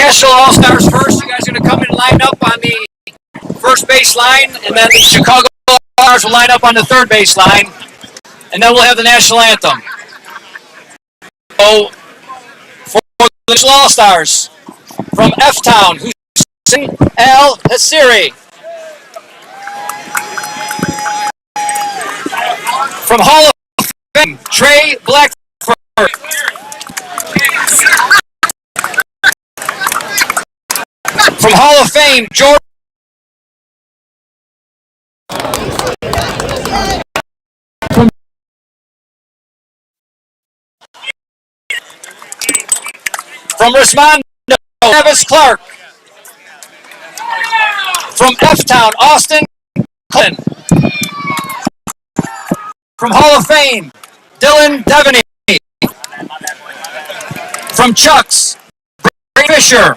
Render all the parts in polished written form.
National All-Stars first. You guys are going to come and line up on the first base line, and then the Chicago All-Stars will line up on the third base line, and then we'll have the national anthem. So, for the National All-Stars, from F-Town, who's singing Al Hasiri. From Hall of Fame, Trey Blackford. From Hall of Fame, George. From Rismondo, Travis Clark. From F-Town, Austin Clinton. From Hall of Fame, Dylan Devaney. From Chuck's, Brady Fisher.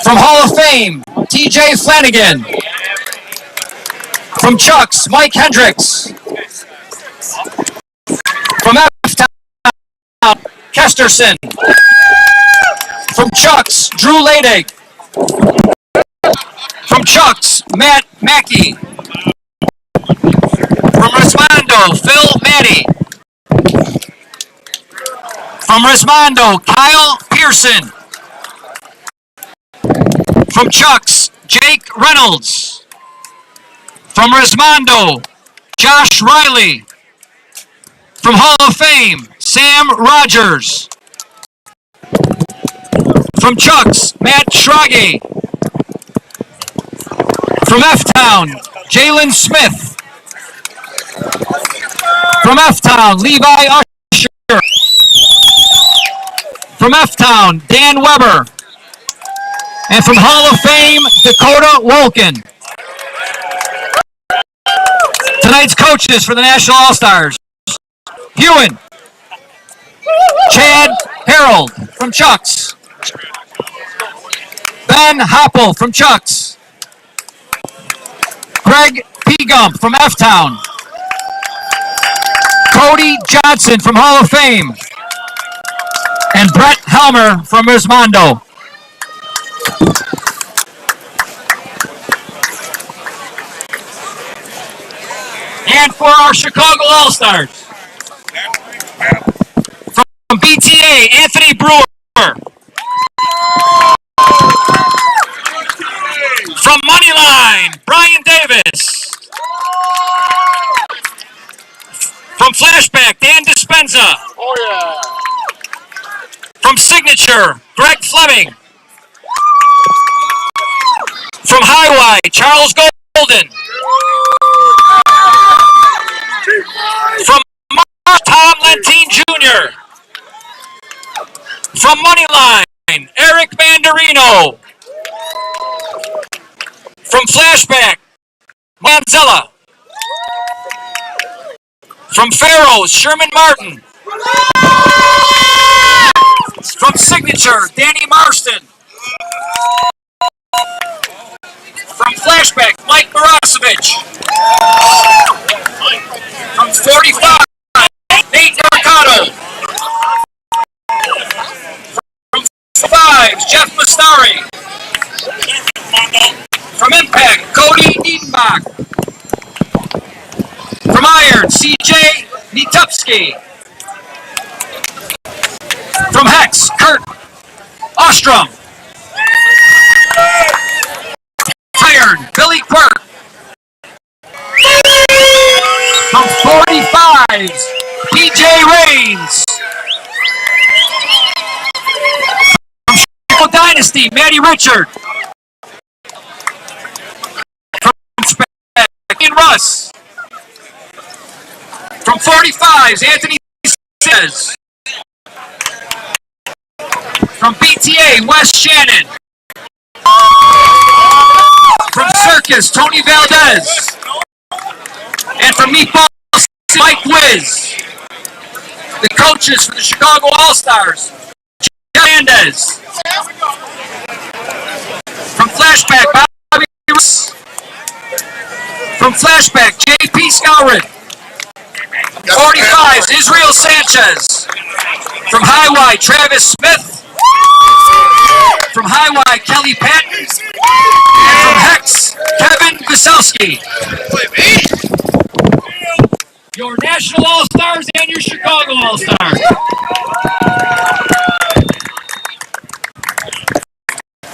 From Hall of Fame, TJ Flanagan. From Chuck's, Mike Hendricks. From F-Town, Kesterson. From Chuck's, Drew Ladig. From Chuck's, Matt Mackey. From Rismondo, Phil Maddie. From Rismondo, Kyle Pearson. From Chuck's, Jake Reynolds. From Rismondo, Josh Riley. From Hall of Fame, Sam Rogers. From Chuck's, Matt Schrage. From F-Town, Jalen Smith. From F-Town, Levi Usher. From F-Town, Dan Weber. And from Hall of Fame, Dakota Wolkin. Tonight's coaches for the National All-Stars. Hewen. Chad Harold from Chuck's. Ben Hoppel from Chuck's. Greg Pegump from F-Town. Cody Johnson from Hall of Fame. And Brett Helmer from Rismondo. And for our Chicago All-Stars, from BTA, Anthony Brewer. From Moneyline, Brian Davis. From Flashback, Dan Dispenza. Oh, yeah. From Signature, Greg Fleming. From Highway, Charles Golden. From Tom Lentine Jr. From Moneyline, Eric Mandarino. From Flashback, Manzella. From Pharaohs, Sherman Martin. From Signature, Danny Marston. From Flashback, Mike Marosevich. From 45, Nate Mercado. From 5, Jeff Mastari. From Impact, Cody Niedenbach. From Iron, CJ Nitupski. From Hex, Kurt Ostrom. Iron, Billy Quirk. From 45s, PJ Rains. From Chicago Dynasty, Matty Richard. From Ian Russ. From 45s, Anthony says. From BTA, Wes Shannon. From Circus, Tony Valdez. And from Meatball, Mike Wiz. The coaches for the Chicago All-Stars, Jeff Hernandez. From Flashback, Bobby Russ. From Flashback, J.P. Scourid. 45s, Israel Sanchez. From Highway, Travis Smith. From Highway, Kelly Patton. And from Hex, Kevin Vaselski. Your National All-Stars and your Chicago All-Stars.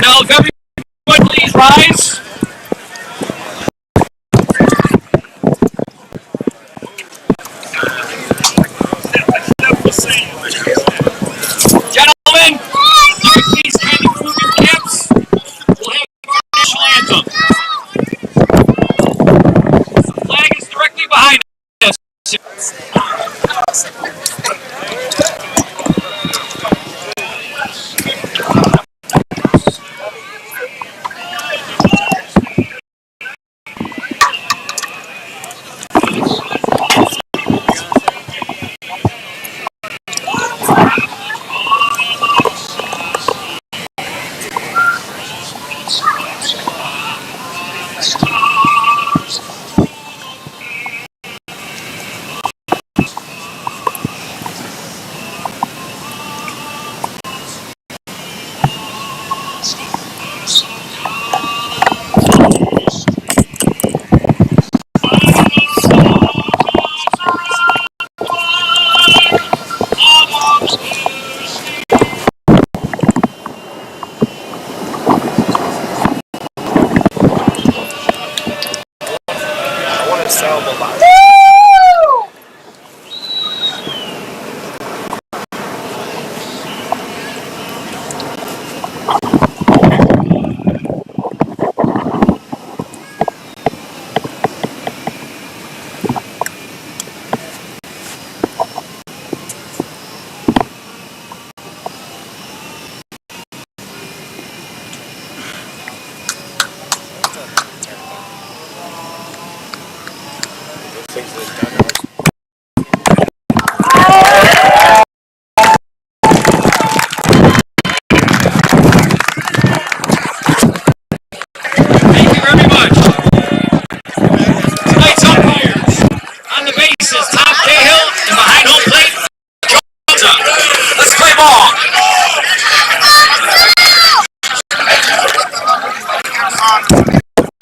Now, if everyone please rise. Gentlemen, you can please kindly remove your caps. We'll have our national anthem. The flag is directly behind us.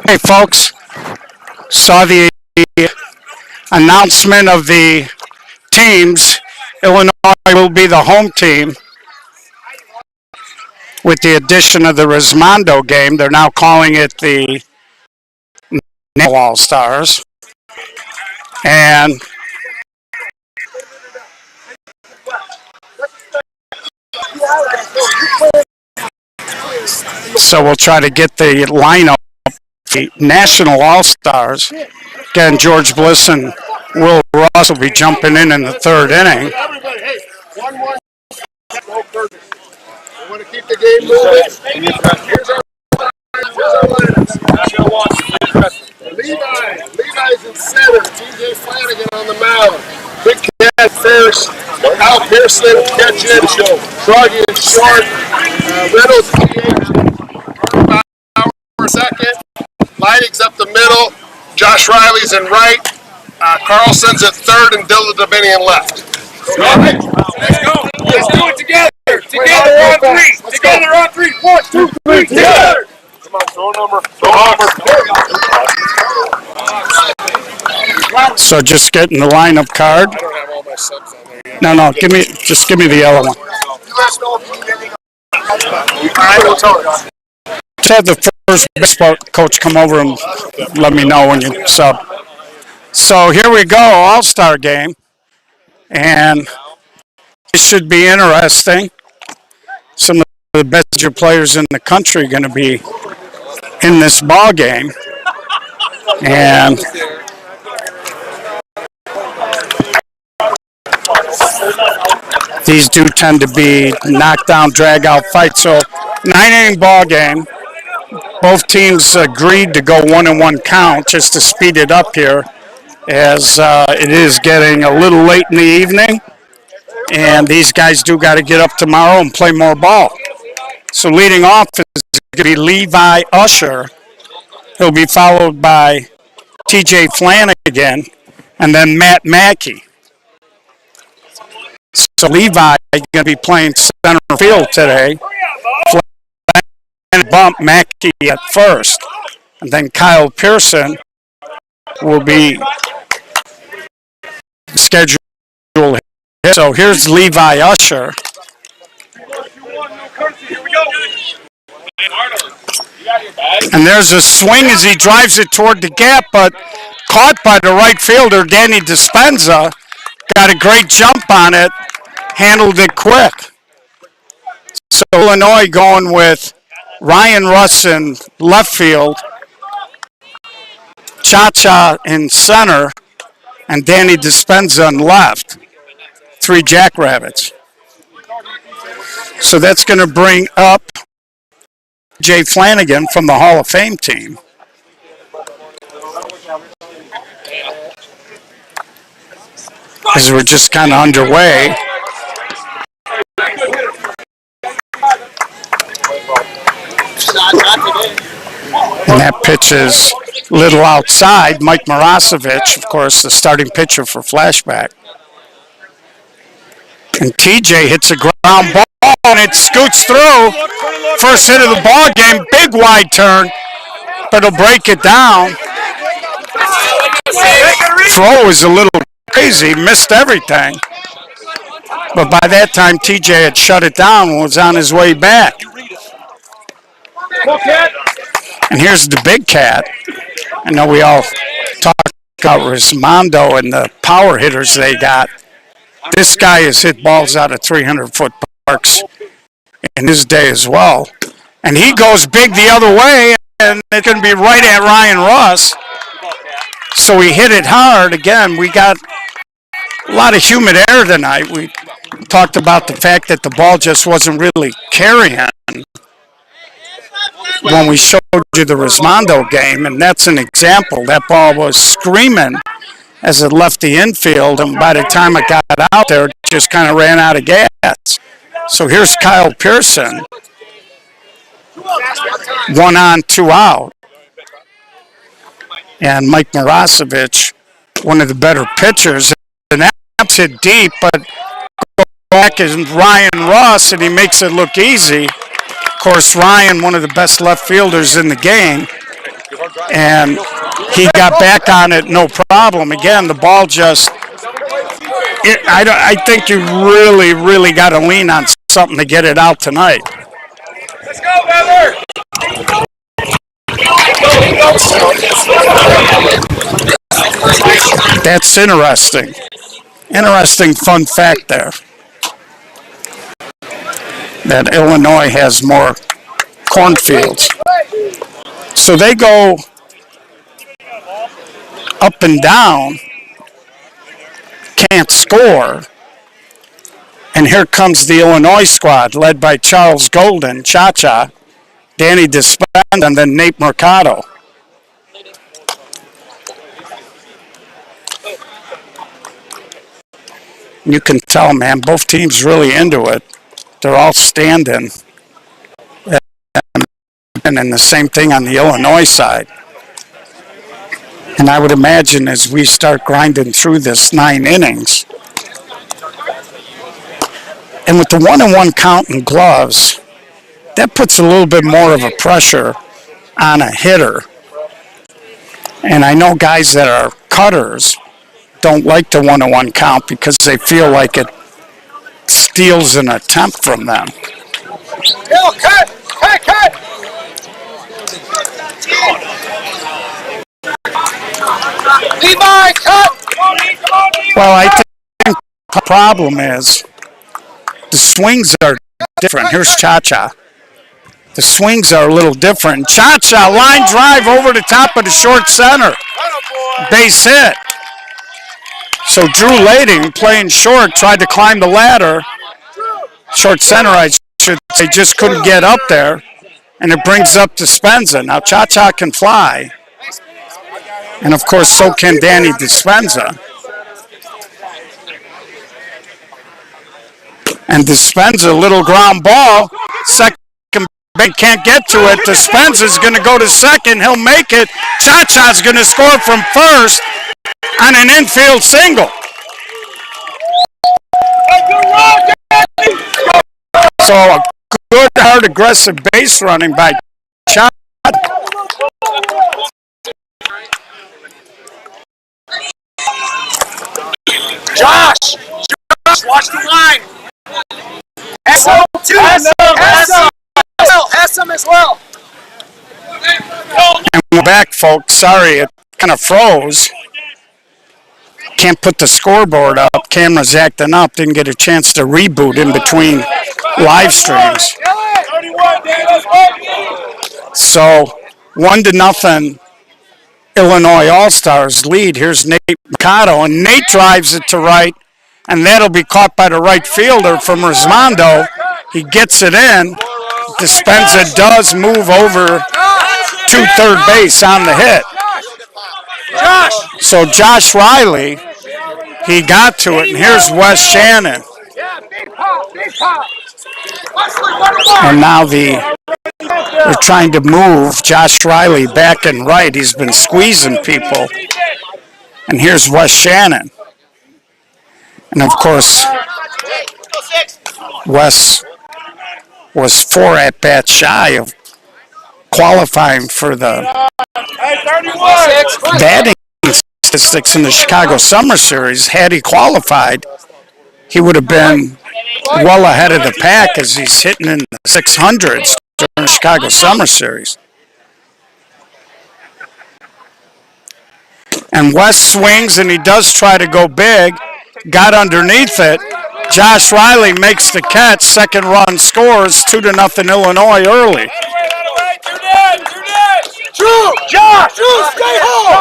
Hey folks, saw the announcement of the teams. Illinois will be the home team with the addition of the Rismondo game. They're now calling it the National All-Stars. And so we'll try to get the lineup. The National All-Stars. Again, George Bliss and Will Ross will be jumping in the third inning. Everybody, hey, 1-1. No curtain. We want to keep the game moving. Here's our lineups. Levi's in center. TJ Flanagan on the mound. Big Cat first. Al Pearson catching. Froggy in short. Reynolds DH. Second. Leidig's up the middle. Josh Riley's in right. Carlson's at third and Dilla Dominion left. Let's go. Let's do it together. Together on three. Together on three. 1, 2, 3, together. Come on, throw a number. So just getting the lineup card. I don't have all my subs on there yet. No, give me the yellow one. You guys know if you need anything. I will tell you. Just have the first baseball coach come over and let me know when you sub. So here we go, All-Star game. And it should be interesting. Some of the best players in the country are going to be in this ball game. And these do tend to be knockdown, drag-out fights. So 9-inning ball game. Both teams agreed to go 1-1 count just to speed it up here, as it is getting a little late in the evening, and these guys do got to get up tomorrow and play more ball. So leading off is going to be Levi Usher. He'll be followed by TJ Flanagan and then Matt Mackey. So Levi is going to be playing center field today. bump Mackey at first. And then Kyle Pearson will be scheduled. So here's Levi Usher. And there's a swing as he drives it toward the gap, but caught by the right fielder, Danny Dispenza. Got a great jump on it, handled it quick. So Illinois going with Ryan Russ in left field, Cha-Cha in center, and Danny Dispenza in left. 3 Jackrabbits. So that's going to bring up Jay Flanagan from the Hall of Fame team. As we're just kind of underway. And that pitch is a little outside. Mike Marasovic, of course, the starting pitcher for Flashback. And TJ hits a ground ball, and it scoots through. First hit of the ball game, big wide turn, but he'll break it down. Throw was a little crazy, missed everything. But by that time, TJ had shut it down and was on his way back. And here's the big cat. I know we all talk about Rismondo and the power hitters they got. This guy has hit balls out of 300-foot parks in his day as well. And he goes big the other way, and it's going to be right at Ryan Ross. So he hit it hard. Again, we got a lot of humid air tonight. We talked about the fact that the ball just wasn't really carrying when we showed you the Rismondo game, and that's an example. That ball was screaming as it left the infield, and by the time it got out there, it just kind of ran out of gas. So here's Kyle Pearson. 1 on, 2 out. And Mike Marasovic, one of the better pitchers. And that's hit deep, but back is Ryan Ross, and he makes it look easy. Of course, Ryan, one of the best left fielders in the game. And he got back on it no problem. Again, the ball just, I think you really, really got to lean on something to get it out tonight. Let's go, Beller! That's interesting. Interesting fun fact there. That Illinois has more cornfields. So they go up and down, can't score. And here comes the Illinois squad, led by Charles Golden, Cha-Cha, Danny Dispenza, and then Nate Mercado. You can tell, man, both teams really into it. They're all standing. And then the same thing on the Illinois side. And I would imagine as we start grinding through this 9 innings, and with the 1-1 count in gloves, that puts a little bit more of a pressure on a hitter. And I know guys that are cutters don't like the 1-1 count because they feel like it steals an attempt from them. Hill, cut! Cut! Cut! Levi, cut! Well, I think the problem is the swings are different. Here's Cha-Cha. The swings are a little different. Cha-Cha, line drive over the top of the short center. Base hit. So Drew Lading, playing short, tried to climb the ladder. Short center, I should say, just couldn't get up there. And it brings up Dispenza. Now Cha-Cha can fly. And of course, so can Danny Dispenza. And Dispenza, little ground ball. Second base can't get to it. Dispenza's going to go to second. He'll make it. Cha-Cha's going to score from first on an infield single. So a good, hard, aggressive base running by Josh, watch the line. Hessam, too. Hessam as well. And we're back, folks. Sorry, it kind of froze. Can't put the scoreboard up. Camera's acting up. Didn't get a chance to reboot in between live streams. So 1-0. Illinois All-Stars lead. Here's Nate Mercado, and Nate drives it to right, and that'll be caught by the right fielder from Rismondo. He gets it in. Dispenza does move over to third base on the hit. So Josh Riley, he got to it, and here's Wes Shannon. And now they're trying to move Josh Riley back and right. He's been squeezing people. And here's Wes Shannon. And of course, Wes was 4 at-bats shy of qualifying for the batting statistics in the Chicago Summer Series. Had he qualified, he would have been well ahead of the pack as he's hitting in the 600s during the Chicago Summer Series. And West swings, and he does try to go big. Got underneath it. Josh Riley makes the catch. Second run scores. 2-0 Illinois early. Drew, Josh, Drew, stay home.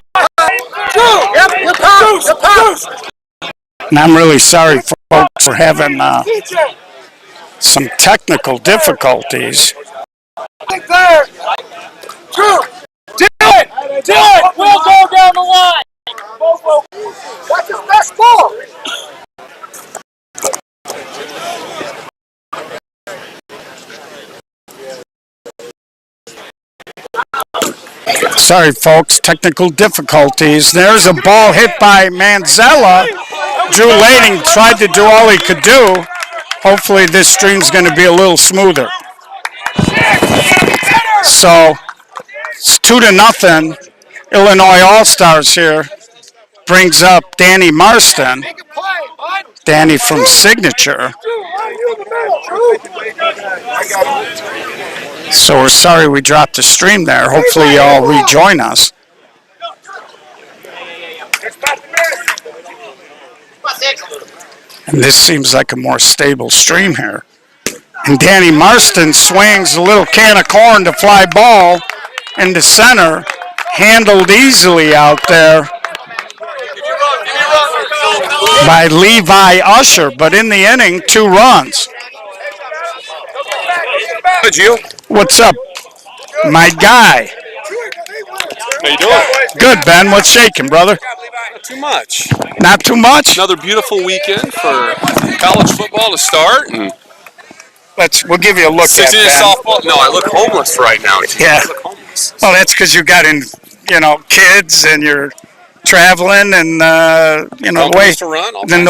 Drew, yep, you're popped. And I'm really sorry, folks, for having some technical difficulties. There. Drew, do it. We'll go down the line. That's his best ball. Sorry, folks, technical difficulties. There's a ball hit by Manzella. Drew Lading tried to do all he could do. Hopefully this stream's going to be a little smoother. So it's 2-0. Illinois All-Stars here brings up Danny Marston. Danny from Signature. So we're sorry we dropped the stream there. Hopefully y'all rejoin us. And this seems like a more stable stream here. And Danny Marston swings a little can of corn to fly ball into center. Handled easily out there by Levi Usher. But in the inning, 2 runs. Hey, Gio. What's up, my guy? How you doing? Good, Ben. What's shaking, brother? Not too much. Not too much? Another beautiful weekend for college football to start. And We'll give you a look at that. softball. No, I look homeless right now. Yeah. I look homeless. Well, that's because you got kids and you're traveling and, the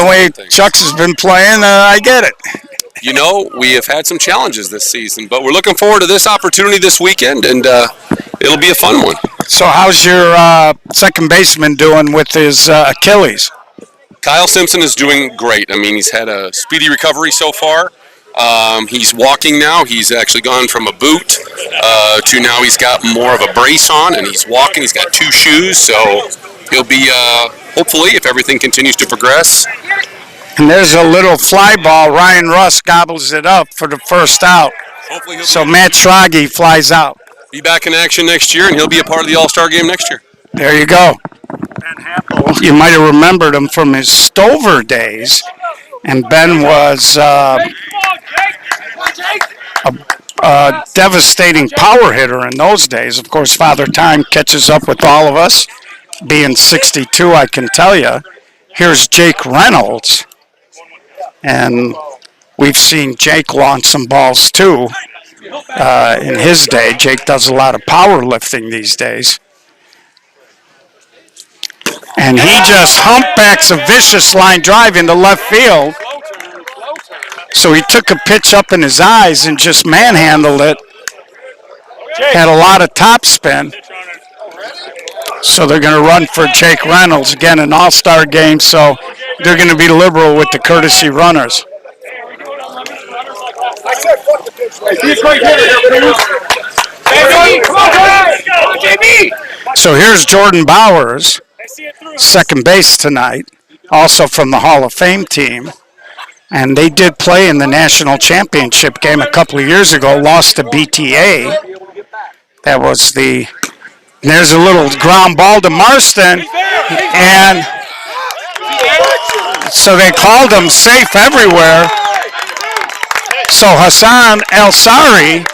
way Chucks has been playing, I get it. You know, we have had some challenges this season, but we're looking forward to this opportunity this weekend, and it'll be a fun one. So how's your second baseman doing with his Achilles? Kyle Simpson is doing great. I mean, he's had a speedy recovery so far. He's walking now. He's actually gone from a boot to now he's got more of a brace on, and he's walking. He's got 2 shoes, so he'll be, hopefully, if everything continues to progress. And there's a little fly ball. Ryan Russ gobbles it up for the first out. So Matt Schrage flies out. Be back in action next year, and he'll be a part of the All-Star game next year. There you go. Ben Happel, you might have remembered him from his Stover days. And Ben was a devastating power hitter in those days. Of course, Father Time catches up with all of us. Being 62, I can tell you. Here's Jake Reynolds. And we've seen Jake launch some balls, too, in his day. Jake does a lot of powerlifting these days. And he just humpbacks a vicious line drive into left field. So he took a pitch up in his eyes and just manhandled it. Had a lot of top spin. So they're going to run for Jake Reynolds, again, an all-star game. So they're going to be liberal with the courtesy runners. So here's Jordan Bowers, second base tonight, also from the Hall of Fame team. And they did play in the national championship game a couple of years ago, lost to BTA. That was the... There's a little ground ball to Marston, and so they called him safe everywhere. So Hassan El-Sari,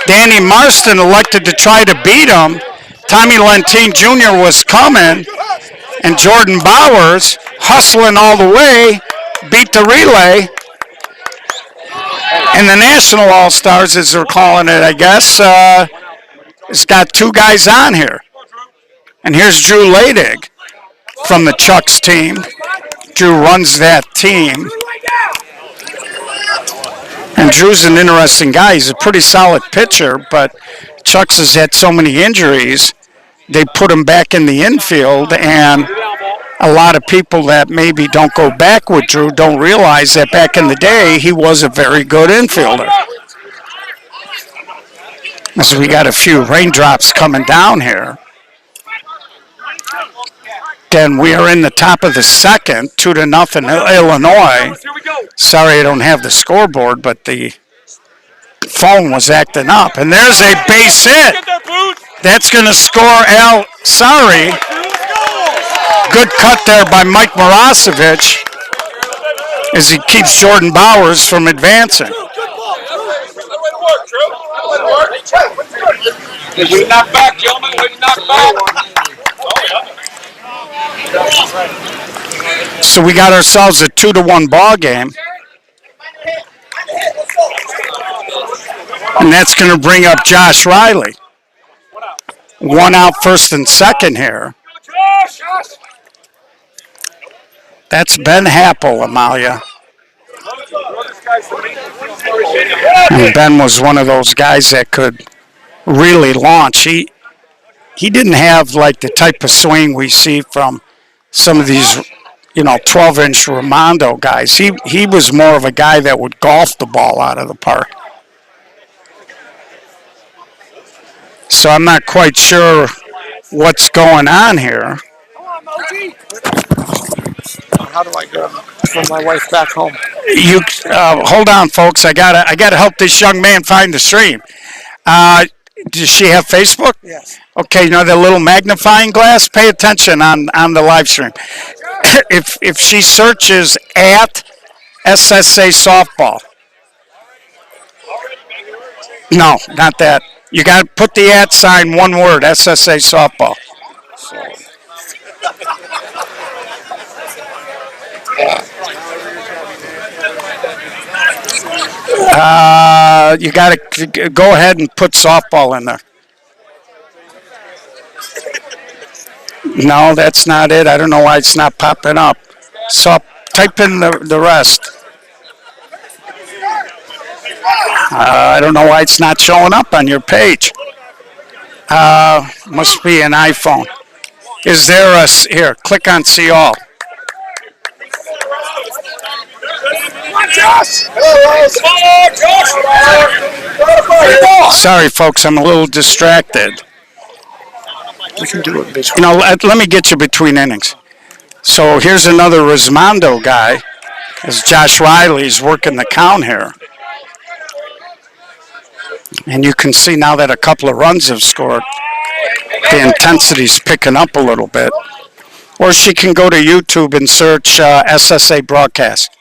Danny Marston elected to try to beat him. Tommy Lentine Jr. was coming, and Jordan Bowers, hustling all the way, beat the relay. And the National All-Stars, as they're calling it, I guess, it's got two guys on here. And here's Drew Ladig from the Chucks team. Drew runs that team. And Drew's an interesting guy. He's a pretty solid pitcher, but Chucks has had so many injuries, they put him back in the infield, and a lot of people that maybe don't go back with Drew don't realize that back in the day, he was a very good infielder. So we got a few raindrops coming down here. Again, we are in the top of the second, 2-0 Illinois. Sorry I don't have the scoreboard, but the phone was acting up. And there's a base hit. That's going to score El-Sari. Good cut there by Mike Marasovic as he keeps Jordan Bowers from advancing. We knock back, gentlemen. We knock back. So we got ourselves a 2-1 ball game. And that's going to bring up Josh Riley. One out first and second here. That's Ben Happel, Amalia. And Ben was one of those guys that could really launch. He didn't have like the type of swing we see from some of these, 12-inch Ramondo guys. He was more of a guy that would golf the ball out of the park. So I'm not quite sure what's going on here. How do I go from my wife back home? You hold on, folks. I gotta help this young man find the stream. Does she have Facebook? Yes. Okay, the little magnifying glass. Pay attention on the live stream. If she searches at SSA softball. No, not that. You got to put the at sign, one word, SSA softball. You got to go ahead and put softball in there. No, that's not it. I don't know why it's not popping up. So type in the rest. I don't know why it's not showing up on your page. Must be an iPhone. Is there a... Here, click on See All. Sorry, folks, I'm a little distracted. We can do it. Let me get you between innings. So here's another Rismondo guy, as Josh Riley's working the count here. And you can see now that a couple of runs have scored, the intensity's picking up a little bit. Or she can go to YouTube and search SSA broadcast.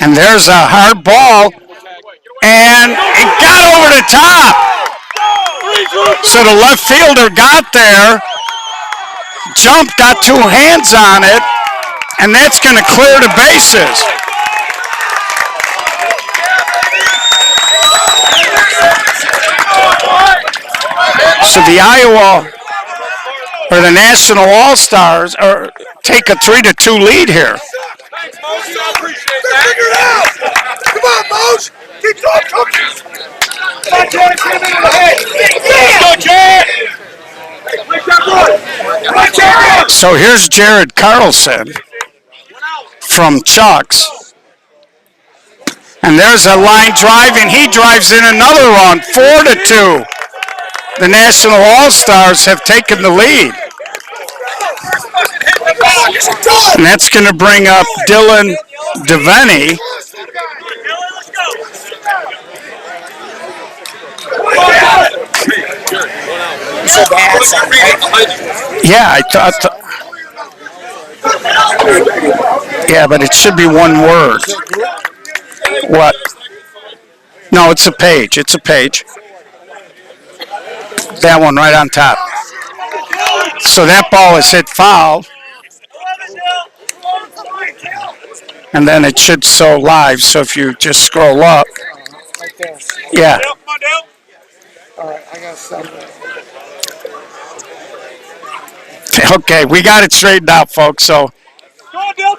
And there's a hard ball, and it got over the top. So the left fielder got there, jumped, got two hands on it, and that's going to clear the bases. So the Iowa, or the National All-Stars, take a 3-2 lead here. Figure it out! Come on, Mose! Keep going, coaches! Come on, Jared! Let's go, Jared! So here's Jared Carlson from Chucks. And there's a line drive, and he drives in another run, 4-2. The National All-Stars have taken the lead. And that's going to bring up Dylan Devaney. Yeah, I thought. Yeah, but it should be one word. What? No, it's a page. It's a page. That one right on top. So that ball is hit foul. And then it should show live. So if you just scroll up. Yeah. All right, I got something. Okay, we got it straightened out, folks. So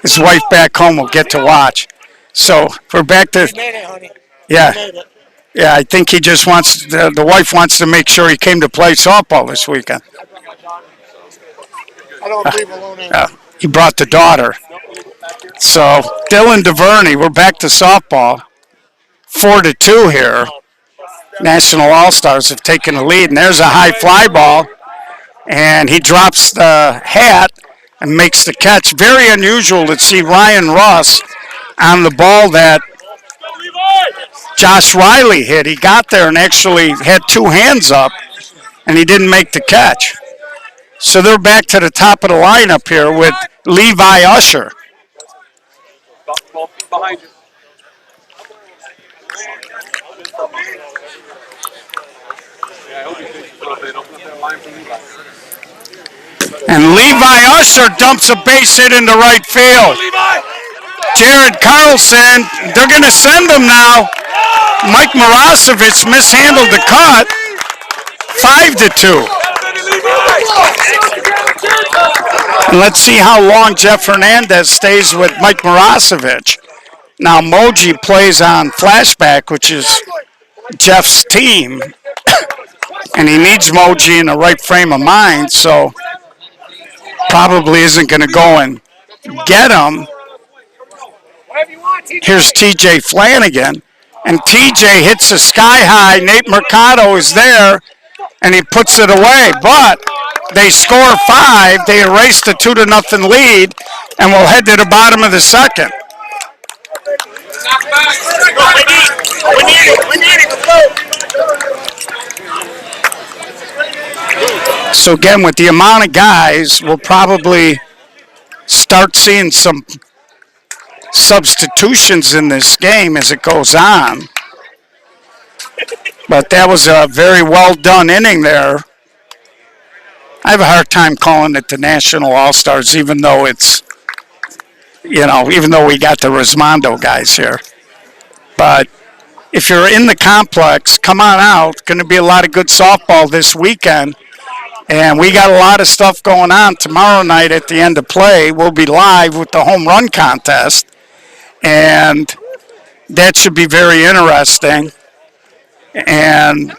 his wife back home will get to watch. So we're back to. You made it, honey. Yeah. You made it. Yeah, I think he just wants, the wife wants to make sure he came to play softball this weekend. I don't leave alone. He brought the daughter. So Dylan DeVerney, we're back to softball. 4-2 here. National All-Stars have taken the lead, and there's a high fly ball, and he drops the hat and makes the catch. Very unusual to see Ryan Ross on the ball that Josh Riley hit. He got there and actually had two hands up, and he didn't make the catch. So they're back to the top of the lineup here with Levi Usher. And Levi Usher dumps a base hit into right field. Jared Carlson, they're going to send him now. Mike Marasovic mishandled the cut. 5-2. And let's see how long Jeff Hernandez stays with Mike Marasovic. Now Moji plays on flashback, which is Jeff's team. And he needs Moji in the right frame of mind, so probably isn't going to go and get him. Here's TJ Flanagan, and TJ hits a sky high. Nate Mercado is there, and he puts it away. But they score 5. They erase the 2-0 lead, and we'll head to the bottom of the second. So again, with the amount of guys, we'll probably start seeing some substitutions in this game as it goes on. But that was a very well done inning there. I have a hard time calling it the National All-Stars, even though it's, even though we got the Rismondo guys here. But if you're in the complex, come on out. Going to be a lot of good softball this weekend. And we got a lot of stuff going on tomorrow night at the end of play. We'll be live with the home run contest. And that should be very interesting. And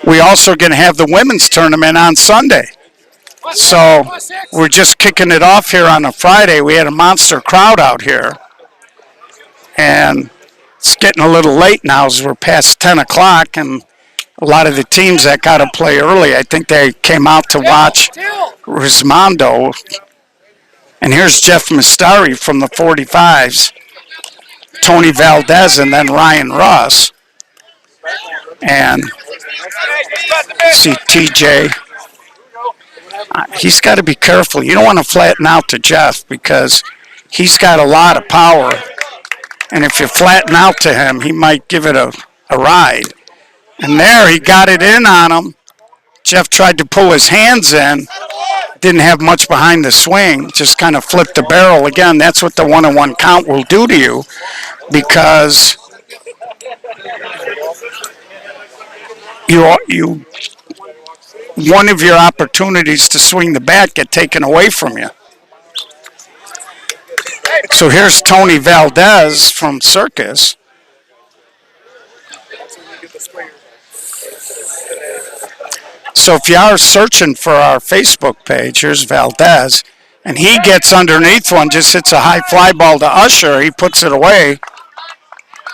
we also going to have the women's tournament on Sunday. So we're just kicking it off here on a Friday. We had a monster crowd out here. And it's getting a little late now as we're past 10 o'clock. And a lot of the teams that got to play early, I think they came out to watch Rismondo. And here's Jeff Mastari from the 45s, Tony Valdez, and then Ryan Ross. And see TJ. He's got to be careful. You don't want to flatten out to Jeff because he's got a lot of power. And if you flatten out to him, he might give it a ride. And there, he got it in on him. Jeff tried to pull his hands in. Didn't have much behind the swing. Just kind of flipped the barrel. Again, that's what the 1-on-1 count will do to you because you one of your opportunities to swing the bat get taken away from you. So here's Tony Valdez from Circus. So if you are searching for our Facebook page, here's Valdez, and he gets underneath one, just hits a high fly ball to Usher. He puts it away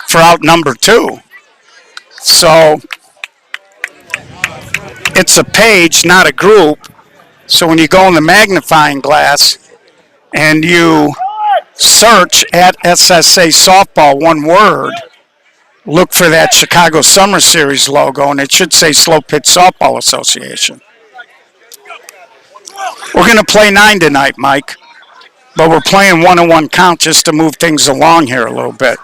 for out number 2. So it's a page, not a group. So when you go in the magnifying glass and you search at SSA softball, one word, look for that Chicago Summer Series logo, and it should say Slow Pitch Softball Association. We're going to play 9 tonight, Mike, but we're playing 1-on-1 count just to move things along here a little bit.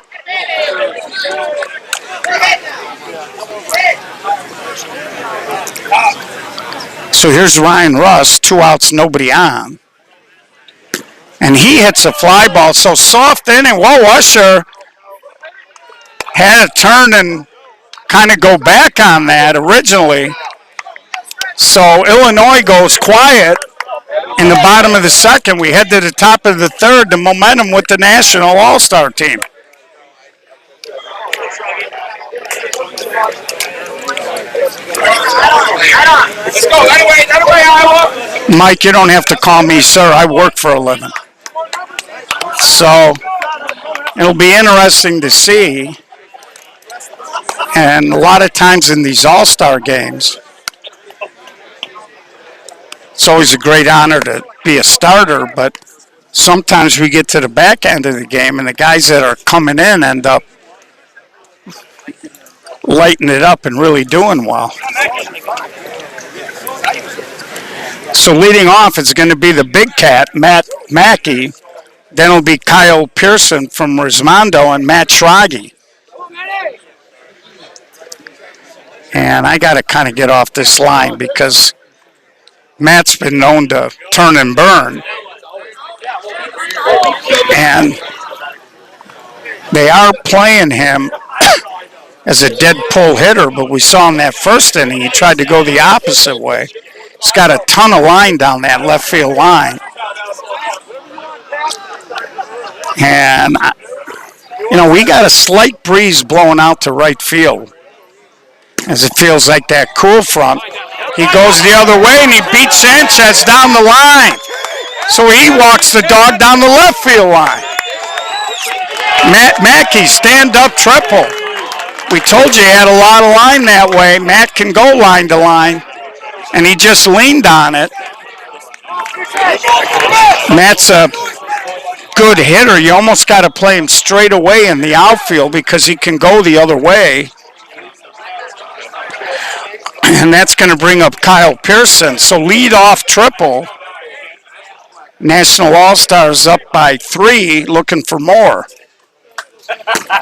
So here's Ryan Russ, 2 outs, nobody on. And he hits a fly ball, so soft inning. Whoa, Usher had to turn and kind of go back on that originally. So Illinois goes quiet in the bottom of the second. We head to the top of the third, the momentum with the National All-Star team. Let's go. That way, Iowa. Mike, you don't have to call me sir. I work for a living. So it'll be interesting to see. And a lot of times in these all-star games, it's always a great honor to be a starter, but sometimes we get to the back end of the game and the guys that are coming in end up lighting it up and really doing well. So leading off is going to be the big cat, Matt Mackey. Then it'll be Kyle Pearson from Rismondo and Matt Schrage. And I got to kind of get off this line because Matt's been known to turn and burn. And they are playing him as a dead pull hitter, but we saw in that first inning he tried to go the opposite way. He's got a ton of line down that left field line. And, we got a slight breeze blowing out to right field as it feels like that cool front. He goes the other way and he beats Sanchez down the line. So he walks the dog down the left field line. Matt Mackey, stand-up triple. We told you he had a lot of line that way. Matt can go line to line, and he just leaned on it. Matt's a good hitter. You almost got to play him straight away in the outfield because he can go the other way. And that's going to bring up Kyle Pearson. So lead off triple. National All-Stars up by 3, looking for more.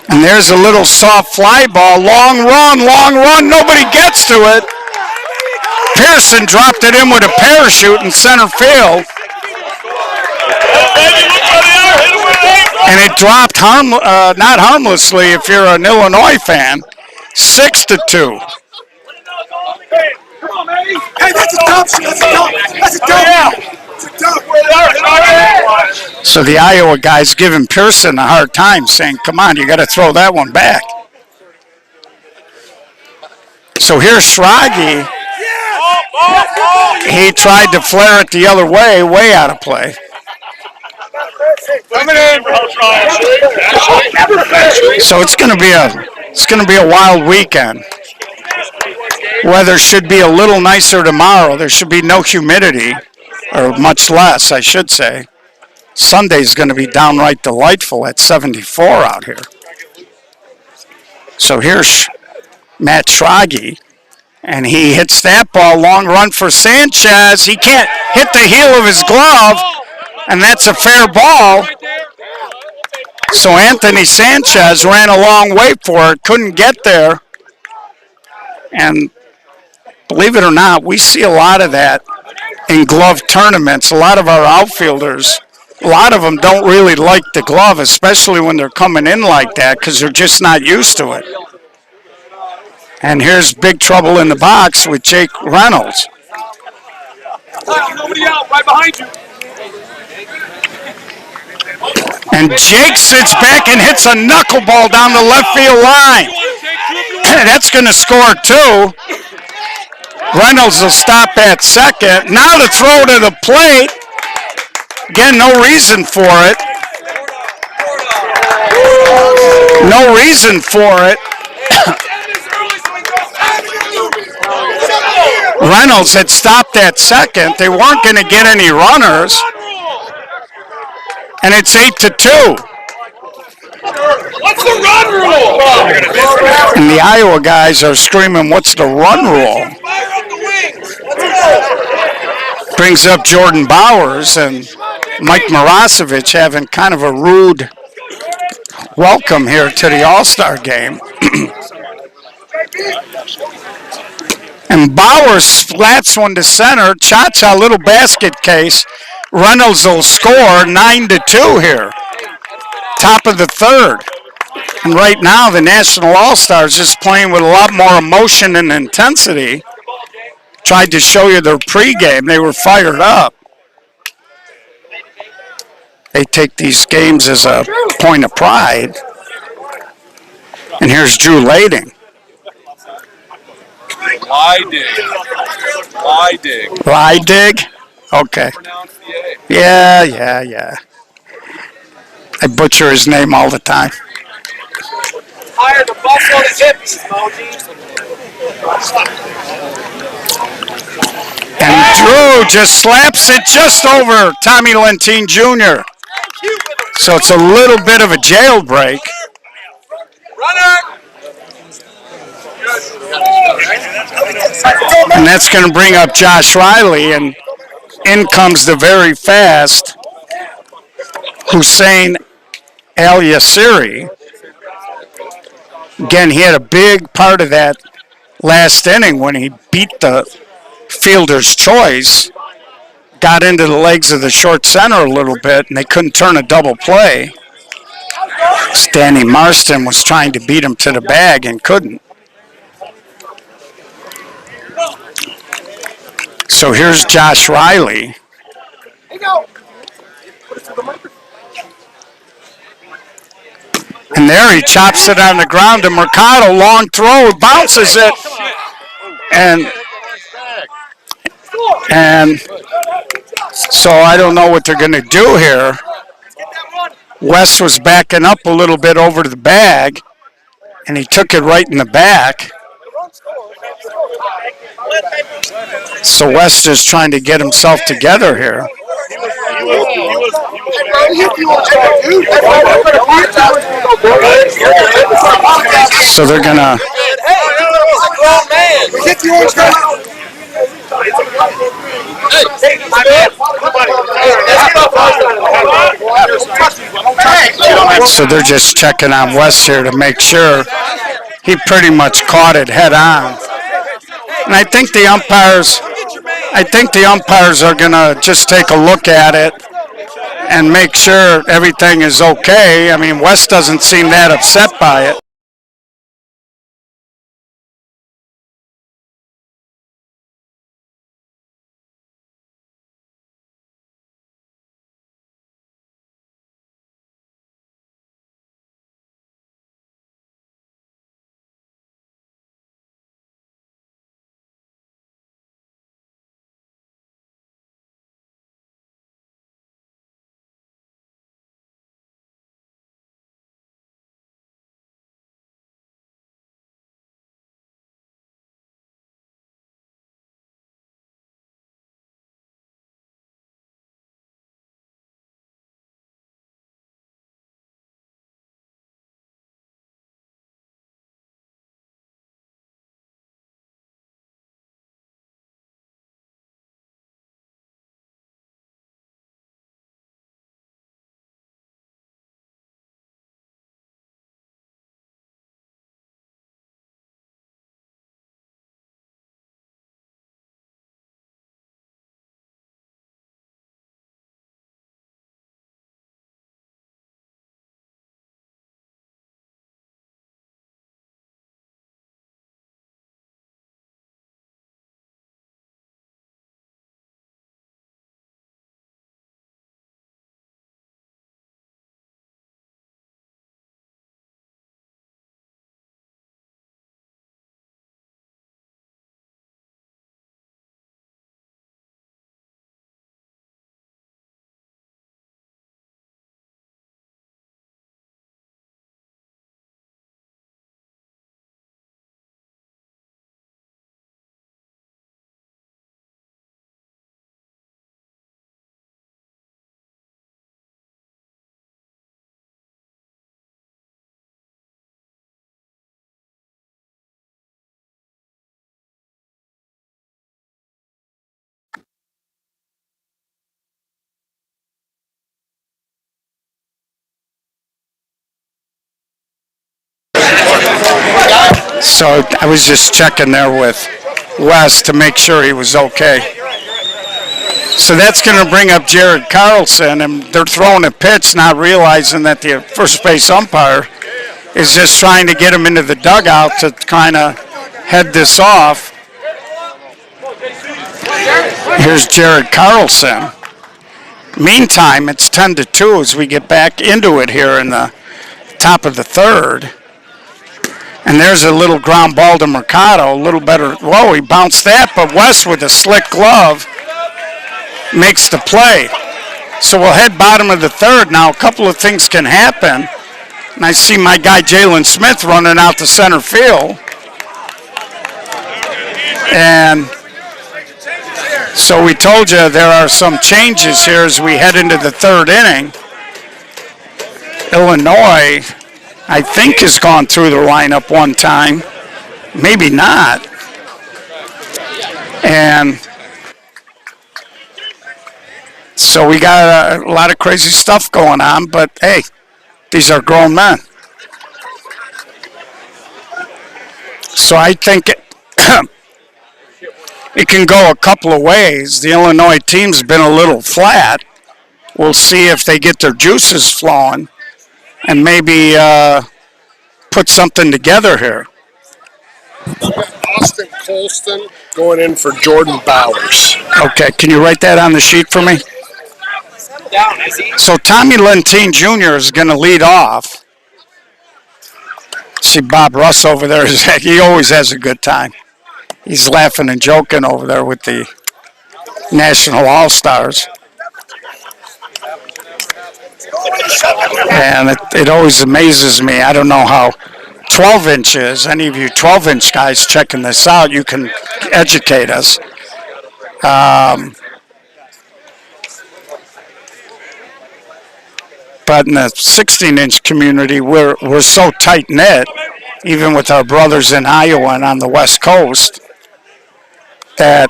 And there's a little soft fly ball. Long run. Nobody gets to it. Pearson dropped it in with a parachute in center field. And it dropped not harmlessly if you're an Illinois fan. 6-2. Hey, that's a dump. That's a dump. So the Iowa guy's giving Pearson a hard time, saying, come on, you got to throw that one back. So here's Schrage. He tried to flare it the other way, way out of play. So it's going to be a wild weekend. Weather should be a little nicer tomorrow. There should be no humidity, or much less, I should say. Sunday's going to be downright delightful at 74 out here. So here's Matt Schrage, and he hits that ball, long run for Sanchez. He can't hit the heel of his glove, and that's a fair ball. So Anthony Sanchez ran a long way for it, couldn't get there. And believe it or not, we see a lot of that in glove tournaments. A lot of our outfielders, a lot of them don't really like the glove, especially when they're coming in like that because they're just not used to it. And here's big trouble in the box with Jake Reynolds. Nobody out, right behind you. And Jake sits back and hits a knuckleball down the left field line. That's going to score 2. Reynolds will stop at second. Now to throw to the plate. Again, no reason for it. No reason for it. Reynolds had stopped at second. They weren't going to get any runners. And it's 8-2. What's the run rule? And the Iowa guys are screaming, what's the run rule? Fire up the wings. Let's go. Brings up Jordan Bowers and Mike Marasovic having kind of a rude welcome here to the All-Star game. And Bowers splats one to center. Cha-cha, little basket case. Reynolds will score 9-2 here. Top of the third. And right now, the National All-Stars is playing with a lot more emotion and intensity. Tried to show you their pregame. They were fired up. They take these games as a point of pride. And here's Drew Lading. Lydig? Okay. Yeah. I butcher his name all the time. Higher the buffalo hips, And Drew just slaps it just over Tommy Lentine Jr. So it's a little bit of a jailbreak. And that's going to bring up Josh Riley, and in comes the very fast Hussein Al Yassiri. Again, he had a big part of that last inning when he beat the fielder's choice, got into the legs of the short center a little bit, and they couldn't turn a double play. Danny Marston was trying to beat him to the bag and couldn't. So here's Josh Riley. And there he chops it on the ground to Mercado. Long throw, bounces it. And so I don't know what they're going to do here. West was backing up a little bit over to the bag, and he took it right in the back. So West is trying to get himself together here. So they're going to... So they're just checking on West here to make sure. He pretty much caught it head on. And I think the umpires are going to just take a look at it and make sure everything is okay. I mean, West doesn't seem that upset by it. So I was just checking there with Wes to make sure he was okay. So that's going to bring up Jared Carlson, and they're throwing a pitch, not realizing that the first base umpire is just trying to get him into the dugout to kind of head this off. Here's Jared Carlson. Meantime, it's 10-2 as we get back into it here in the top of the third. And there's a little ground ball to Mercado, a little better. Whoa, he bounced that, but West with a slick glove makes the play. So we'll head bottom of the third. Now, a couple of things can happen. And I see my guy Jalen Smith running out to center field. And so we told you there are some changes here as we head into the third inning. Illinois, I think, has gone through the lineup one time. Maybe not. And so we got a lot of crazy stuff going on, but hey, these are grown men. So I think it can go a couple of ways. The Illinois team's been a little flat. We'll see if they get their juices flowing and maybe put something together here. Austin Colston going in for Jordan Bowers. Okay, can you write that on the sheet for me? So Tommy Lentine Jr. is going to lead off. See Bob Russ over there. He always has a good time. He's laughing and joking over there with the National All-Stars. And it always amazes me. I don't know how 12 inches, any of you 12-inch guys checking this out, you can educate us. But in the 16-inch community, we're so tight-knit, even with our brothers in Iowa and on the West Coast, that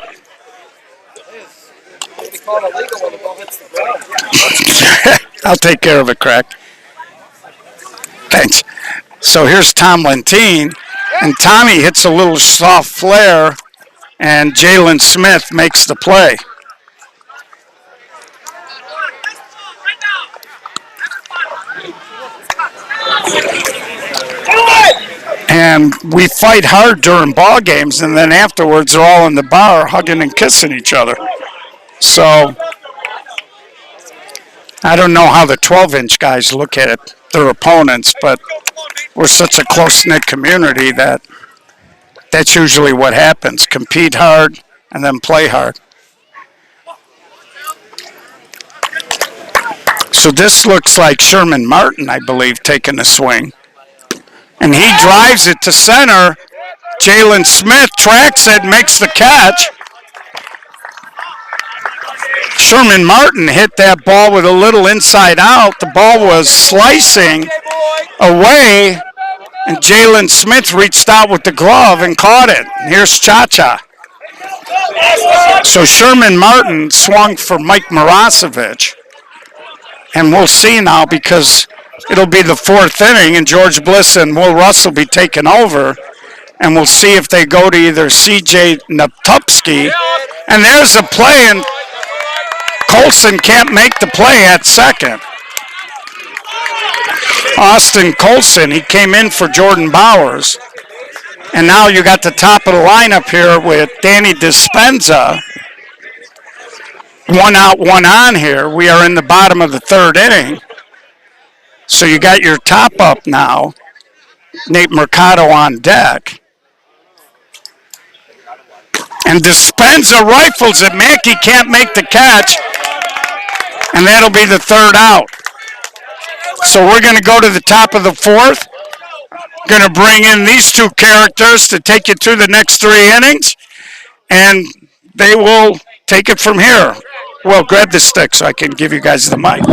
I'll take care of it, Craig. Thanks. So here's Tom Lentine, and Tommy hits a little soft flare, and Jalen Smith makes the play. And we fight hard during ball games, and then afterwards they're all in the bar hugging and kissing each other. So I don't know how the 12-inch guys look at it, their opponents, but we're such a close-knit community that that's usually what happens. Compete hard and then play hard. So this looks like Sherman Martin, I believe, taking a swing. And he drives it to center. Jalen Smith tracks it, makes the catch. Sherman Martin hit that ball with a little inside out. The ball was slicing away, and Jalen Smith reached out with the glove and caught it. Here's Cha-Cha. So Sherman Martin swung for Mike Marasovic. And we'll see now because it'll be the fourth inning, and George Bliss and Will Russell be taking over. And we'll see if they go to either C.J. Natupski. And there's a play, and Colson can't make the play at second. Austin Colson, he came in for Jordan Bowers. And now you got the top of the lineup here with Danny Dispenza. 1 out, 1 on here. We are in the bottom of the third inning. So you got your top up now. Nate Mercado on deck. And Dispenza rifles it. Mackey can't make the catch. And that'll be the third out. So we're going to go to the top of the fourth. Going to bring in these two characters to take you through the next 3 innings. And they will take it from here. Well, grab the stick so I can give you guys the mic.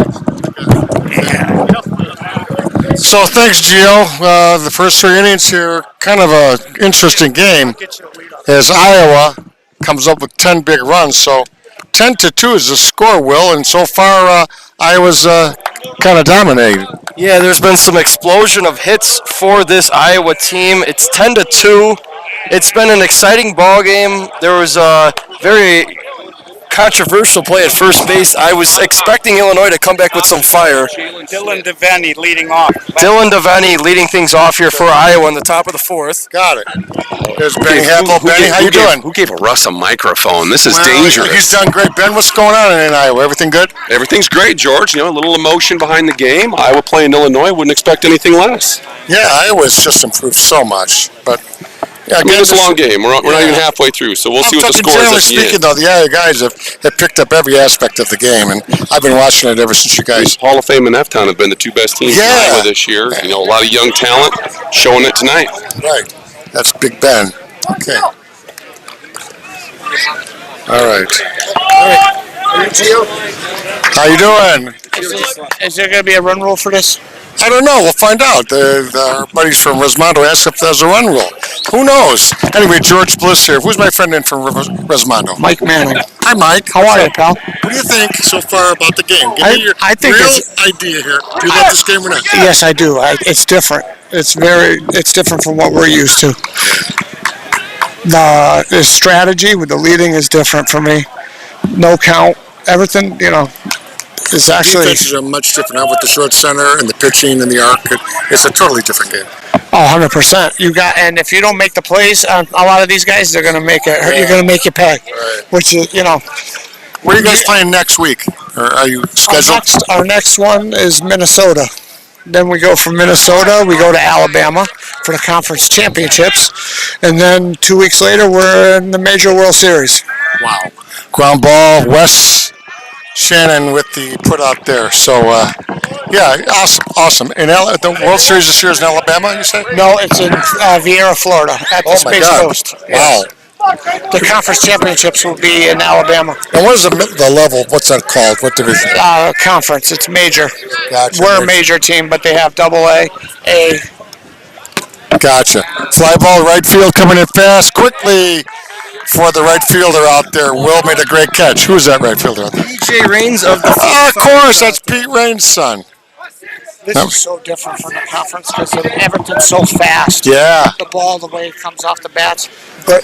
So thanks, Gio. The first 3 innings here, kind of an interesting game as Iowa comes up with 10 big runs. So 10-2 is the score, Will, and so far Iowa's kind of dominated. Yeah, there's been some explosion of hits for this Iowa team. It's 10-2. It's been an exciting ball game. There was a very controversial play at first base. I was expecting Illinois to come back with some fire. Dylan DeVenny leading off. Dylan DeVenny leading things off here for Iowa in the top of the fourth. Got it. There's Benny Hackle. Benny, how you doing? Who gave Russ a microphone? This is Well, dangerous. He's done great. Ben, what's going on in Iowa? Everything good? Everything's great, George. You know, a little emotion behind the game. Iowa playing Illinois. Wouldn't expect anything less. Yeah, Iowa's just improved so much. But yeah, I mean, it's a long game. We're not even halfway through, so we'll see what the score is generally at the speaking, end. though, the Iowa guys have picked up every aspect of the game, and I've been watching it ever since you guys. Hall of Fame and F-Town have been the two best teams in Iowa this year. You know, a lot of young talent showing it tonight. Right. That's Big Ben. Okay. All right. How you doing? Is there going to be a run rule for this? I don't know. We'll find out. Our buddies from Resmondo asked if there's a run rule. Who knows? Anyway, George Bliss here. Who's my friend in from Resmondo? Mike Manning. Hi, Mike. How are you, pal? What do you think so far about the game? Give me your I think real idea here. Do you like this game or not? Yes, I do. It's different. It's different from what we're used to. The strategy with the leading is different for me. No count. Everything, is actually. Defenses are much different now with the short center and the pitching and the arc. It's a totally different game. Oh, 100%. And if you don't make the plays, a lot of these guys, they're going to make it. Yeah. You're going to make it pay. Right. Which is, Where are you guys playing next week? Or are you scheduled? Our next one is Minnesota. Then we go from Minnesota, we go to Alabama for the conference championships. And then 2 weeks later, we're in the Major World Series. Wow. Ground ball, Wes Shannon with the put out there. So, yeah, awesome. In the World Series this year is in Alabama, you say? No, it's in Vieira, Florida, at the Space Coast. Wow. The conference championships will be in Alabama. And what is the level? What's that called? What division? Conference. It's major. Gotcha. We're a major team, but they have AA, A. Gotcha. Fly ball right field coming in fast, quickly for the right fielder out there. Will made a great catch. Who's that right fielder out there? PJ Raines of the. Of course, that's Pete Raines' son. This is so different from the conference because everything's so fast. Yeah. The ball, the way it comes off the bats. But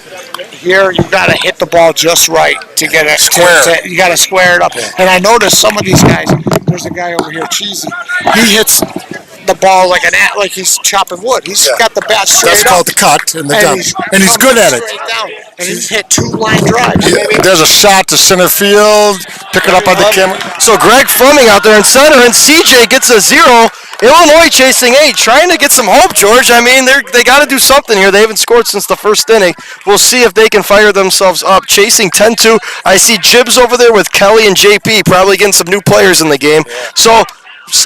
here, you got to hit the ball just right to get it. Square. You got to square it up. Yeah. And I noticed some of these guys, there's a guy over here, Cheesy. He hits the ball like he's chopping wood. He's got the bat straight That's called the cut and the dump. And he's good at it. Down. And he's hit 2 line drives. Yeah, there's a shot to center field. Pick it up on the camera. So Greg Fleming out there in center, and CJ gets a 0. Illinois chasing 8, trying to get some hope, George. I mean, they got to do something here. They haven't scored since the first inning. We'll see if they can fire themselves up. Chasing 10-2. I see Jibbs over there with Kelly and JP, probably getting some new players in the game. So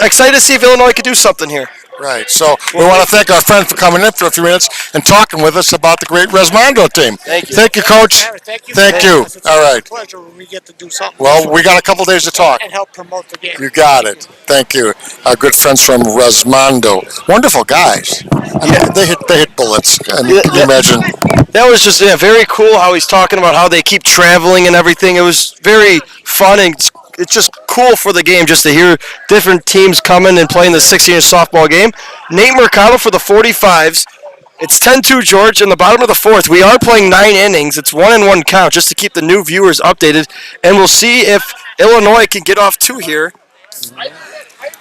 excited to see if Illinois can do something here. Right. So we want to thank our friend for coming in for a few minutes and talking with us about the great Resmondo team. Thank you. Thank you, Coach. Thank you. All right. It's a pleasure when we get to do something. Well, we got a couple days to talk. And help promote the game. You got it. Thank you. Our good friends from Resmondo. Wonderful guys. I mean, they hit bullets. Can you imagine? That was just very cool how he's talking about how they keep traveling and everything. It was very fun, and it's just cool for the game just to hear different teams coming and playing the 16-inch softball game. Nate Mercado for the 45s. It's 10-2, George, in the bottom of the fourth. We are playing 9 innings. It's 1-1 count just to keep the new viewers updated, and we'll see if Illinois can get off 2 here.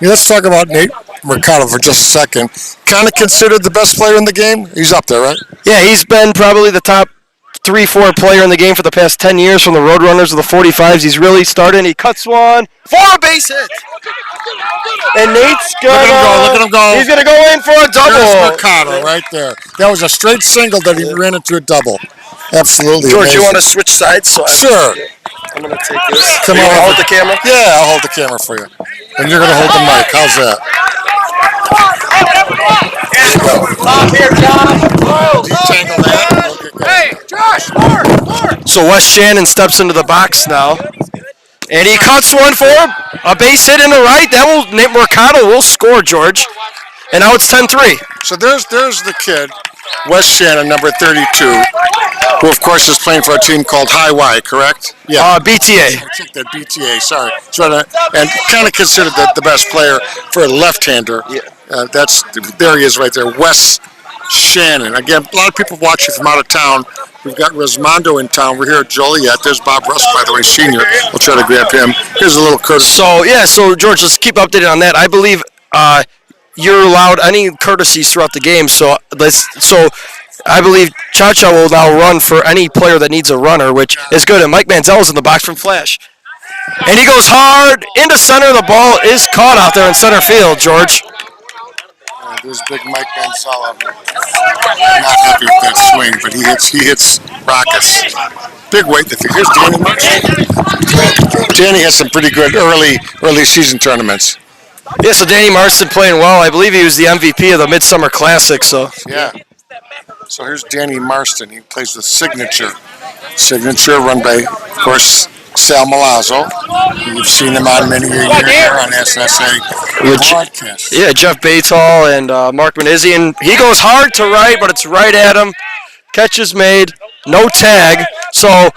Yeah, let's talk about Nate Mercado for just a second. Kind of considered the best player in the game? He's up there, right? Yeah, he's been probably the top 3-4 player in the game for the past 10 years from the Roadrunners of the 45s. He's really starting. He cuts one for a base hit. And Nate's gonna look at him go. He's gonna go in for a double. There's Mercado right there. That was a straight single that he ran into a double. Absolutely. George, amazing. you want to switch sides? So Sure. I'm gonna take this. Come you on. hold the camera? Yeah, I'll hold the camera for you. And you're gonna hold the mic. How's that? Here, John. Detangle that. Hey, Josh, more. So Wes Shannon steps into the box now. And he cuts one for a base hit in the right. Nate Mercado will score, George. And now it's 10-3. So there's the kid Wes Shannon, number 32, who of course is playing for a team called High Y, correct? BTA. I checked that BTA. Sorry, and kind of considered the best player for a left-hander. There he is right there, Wes Shannon. Again, a lot of people watching from out of town. We've got Resmondo in town. We're here at Joliet. There's Bob Russ, by the way, senior. We'll try to grab him. Here's a little courtesy. So George, let's keep updated on that. I believe you're allowed any courtesies throughout the game. So I believe Cha-Cha will now run for any player that needs a runner, which is good. And Mike Manziel's in the box from Flash. And he goes hard into center. The ball is caught out there in center field, George. There's big Mike Manziel. Not happy with that swing, but he hits rockets. Big weight. Here's Danny Marston. Danny has some pretty good early season tournaments. Yeah, so Danny Marston playing well. I believe he was the MVP of the Midsummer Classic. So yeah. So here's Danny Marston. He plays with Signature. Signature run by, of course, Sal Milazzo. You've seen him on many a year here on SSA broadcast. Yeah, Jeff Batehall and Mark Manizzi. And he goes hard to right, but it's right at him. Catch is made. No tag. So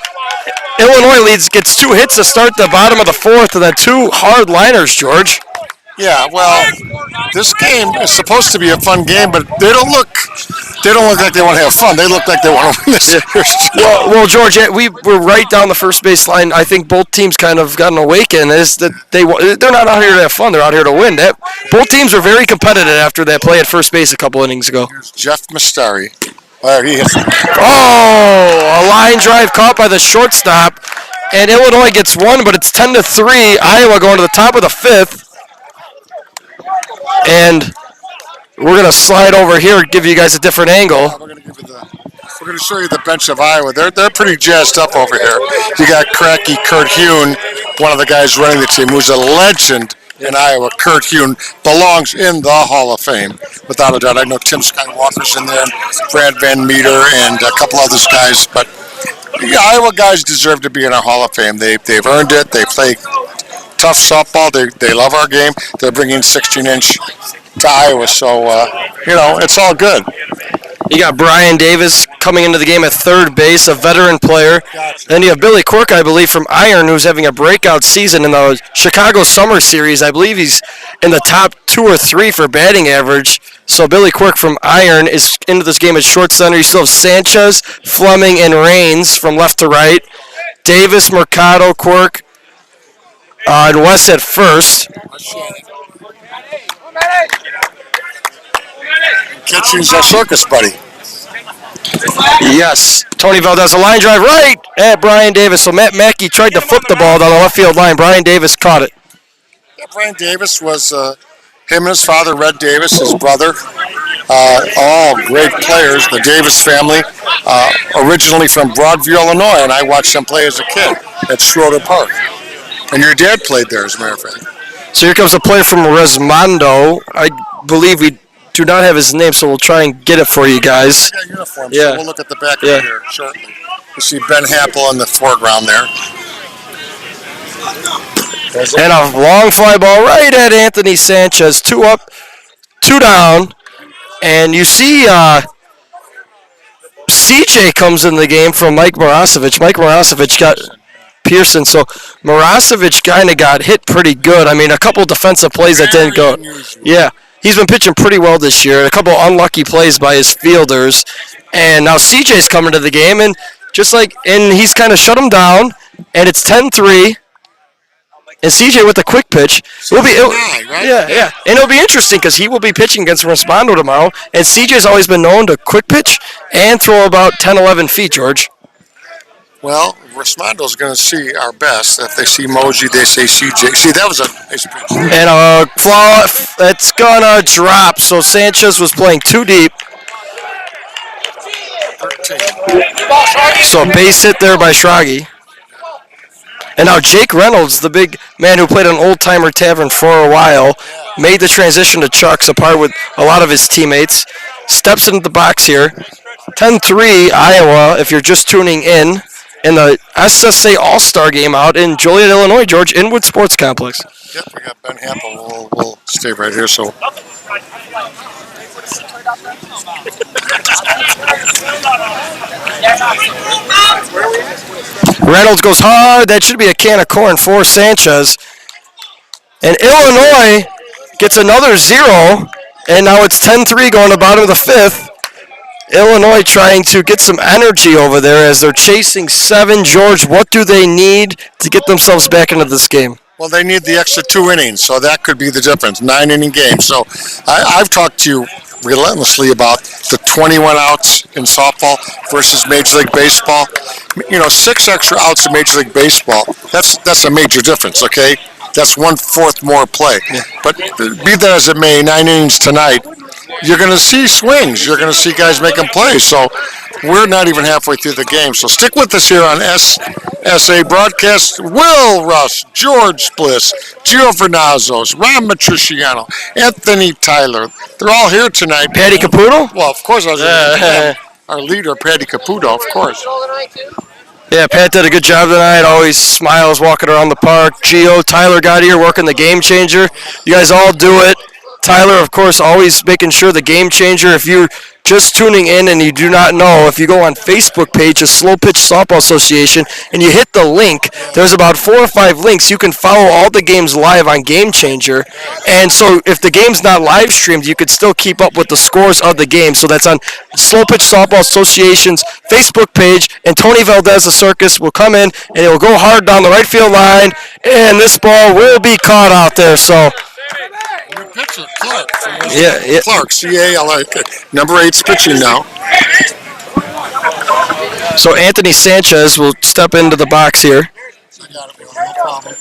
Illinois gets 2 hits to start the bottom of the 4th, and then 2 hard liners, George. Yeah, well, this game is supposed to be a fun game, but they don't look like they want to have fun. They look like they want to win this. Well, George, we were right down the first base line. I think both teams kind of got an awaken is that they're not out here to have fun. They're out here to win. Both teams were very competitive after that play at first base a couple innings ago. Here's Jeff Mastari. There he is. Oh, a line drive caught by the shortstop, and Illinois gets 1, but it's 10-3. Iowa going to the top of the 5th. And we're going to slide over here and give you guys a different angle. We're going to show you the bench of Iowa. They're pretty jazzed up over here. You got cracky Kurt Hune, one of the guys running the team, who's a legend in Iowa. Kurt Hune belongs in the Hall of Fame, without a doubt. I know Tim Skywalker's in there, Brad Van Meter, and a couple other guys. But the Iowa guys deserve to be in our Hall of Fame. They've earned it. They play tough softball. They love our game. They're bringing 16-inch to Iowa, so it's all good. You got Brian Davis coming into the game at third base, a veteran player. Gotcha. Then you have Billy Quirk, I believe, from Iron, who's having a breakout season in the Chicago Summer Series. I believe he's in the top 2 or 3 for batting average. So Billy Quirk from Iron is into this game at short center. You still have Sanchez, Fleming, and Raines from left to right. Davis, Mercado, Quirk, and West at first. Kitchen's our circus buddy. Yes. Tony Valdez, a line drive right at Brian Davis. So Matt Mackey tried to flip the ball down the left field line. Brian Davis caught it. Yeah, Brian Davis was him and his father, Red Davis, his brother. All great players. The Davis family, originally from Broadview, Illinois, and I watched them play as a kid at Schroeder Park. And your dad played there, as a matter of fact. So here comes a player from Resmondo. I believe we do not have his name, so we'll try and get it for you guys. Yeah, uniform. Yeah. So we'll look at the back of it here shortly. You see Ben Happel in the foreground there. And a long fly ball right at Anthony Sanchez. 2 up, 2 down. And you see CJ comes in the game from Mike Marasovic. Mike Marasovic got Pearson, so Marasovic kind of got hit pretty good. I mean, a couple defensive plays that didn't go. Yeah, he's been pitching pretty well this year. A couple unlucky plays by his fielders, and now CJ's coming to the game, and he's kind of shut him down, and it's 10-3. And CJ with a quick pitch. Yeah. And it'll be interesting because he will be pitching against Resmondo tomorrow, and CJ's always been known to quick pitch and throw about 10, 11 feet, George. Well, Resmondo's going to see our best. If they see Moji, they say CJ. See, that was a nice pitch. And a flaw, it's going to drop. So Sanchez was playing too deep. 13. So base hit there by Schrage. And now Jake Reynolds, the big man who played on Old Timer Tavern for a while, made the transition to Chuck's apart with a lot of his teammates, steps into the box here. 10-3 Iowa, if you're just tuning in the SSA All-Star Game out in Joliet, Illinois, George, Inwood Sports Complex. Yep, we got Ben Hampel. We'll stay right here. So Reynolds goes hard. That should be a can of corn for Sanchez. And Illinois gets another 0. And now it's 10-3 going to bottom of the 5th. Illinois trying to get some energy over there as they're chasing 7. George, what do they need to get themselves back into this game? Well, they need the extra 2 innings, so that could be the difference. 9-inning game. So I've talked to you relentlessly about the 21 outs in softball versus Major League Baseball. 6 extra outs in Major League Baseball, that's a major difference, okay? That's 1/4 more play. Yeah. But be that as it may, 9 innings tonight, you're going to see swings. You're going to see guys making plays. So we're not even halfway through the game. So stick with us here on SSA broadcast. Will Russ, George Bliss, Gio Vernazos, Ron Matriciano, Anthony Tyler. They're all here tonight. Patty Caputo? Well, of course I was going to our leader, Patty Caputo, of course. Yeah, Pat did a good job tonight. Always smiles walking around the park. Gio, Tyler got here working the game changer. You guys all do it. Tyler, of course, always making sure the game changer. If you're just tuning in and you do not know, if you go on Facebook page, the Slow Pitch Softball Association, and you hit the link, there's about 4 or 5 links. You can follow all the games live on Game Changer. And so if the game's not live streamed, you could still keep up with the scores of the game. So that's on Slow Pitch Softball Association's Facebook page. And Tony Valdez, the circus, will come in, and it will go hard down the right field line. And this ball will be caught out there. So... Pitcher, Clark. Yeah. Clark, C-A-L-A-K. Number 8's pitching now. So Anthony Sanchez will step into the box here. I got it, no problem.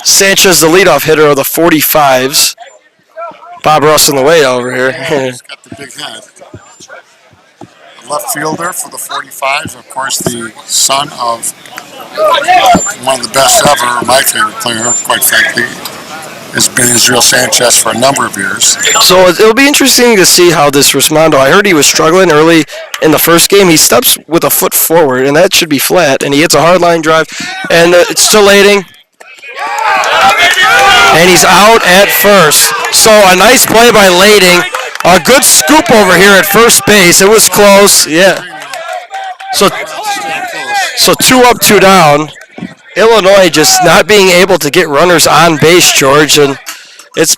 Sanchez, the leadoff hitter of the 45s. Bob Russ in the way over here. He's got the big head. Left fielder for the 45s, of course, the son of one of the best ever, my favorite player, quite frankly, has been Israel Sanchez for a number of years. So it'll be interesting to see how this Rismondo, I heard he was struggling early in the first game. He steps with a foot forward, and that should be flat, and he hits a hard line drive, and it's still Lading. And he's out at first. So a nice play by Lading. A good scoop over here at first base. It was close. Yeah. So 2 up, 2 down. Illinois just not being able to get runners on base, George, and it's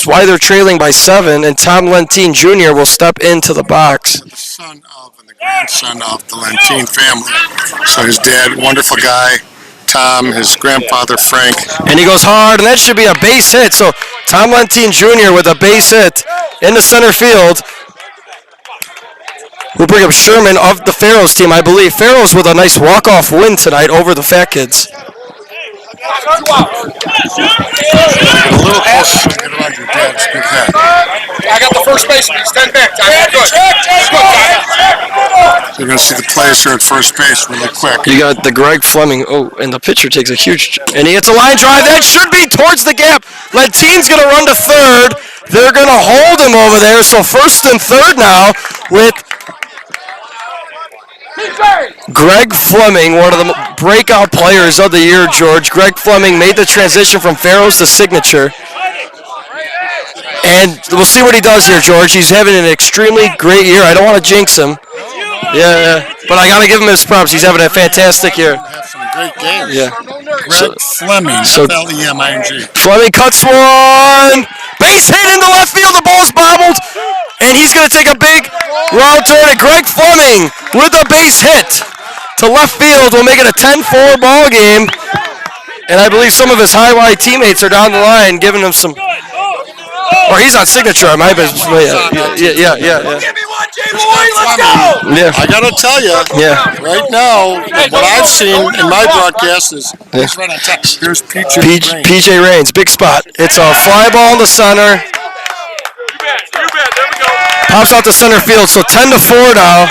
why they're trailing by 7. And Tom Lentine Jr. will step into the box. The son of and the grandson of the Lentine family. So his dad, wonderful guy. Tom, his grandfather, Frank. And he goes hard, and that should be a base hit. So Tom Lentine Jr. with a base hit in the center field. We'll bring up Sherman of the Pharaohs team, I believe. Pharaohs with a nice walk-off win tonight over the Fat Kids. Get a little closer to get around your dad's big head. I got the first baseman. Stand back, Tom. Good. You're going to see the players here at first base really quick. You got the Greg Fleming. Oh, and the pitcher takes a huge... And he hits a line drive. That should be towards the gap. Lentine's going to run to third. They're going to hold him over there. So first and third now with... Greg Fleming, one of the breakout players of the year, George. Greg Fleming made the transition from Pharaohs to Signature. And we'll see what he does here, George. He's having an extremely great year. I don't want to jinx him. Yeah. But I got to give him his props. He's having a fantastic year. Have some great games. Yeah. Greg Fleming, F-L-E-M-I-N-G. Fleming cuts one. Base hit into left field. The ball's bobbled. And he's going to take a big route toward it. Greg Fleming with a base hit to left field will make it a 10-4 ball game. And I believe some of his high-Y teammates are down the line giving him some... Or he's on Signature. I might be... Yeah. Give me one, J-Boy. Let's go. Yeah. I got to tell you, right now, what I've seen in my broadcast is he's right on top. Here's PJ Raines, big spot. It's a fly ball in the center. Pops out to center field, so 10-4 now.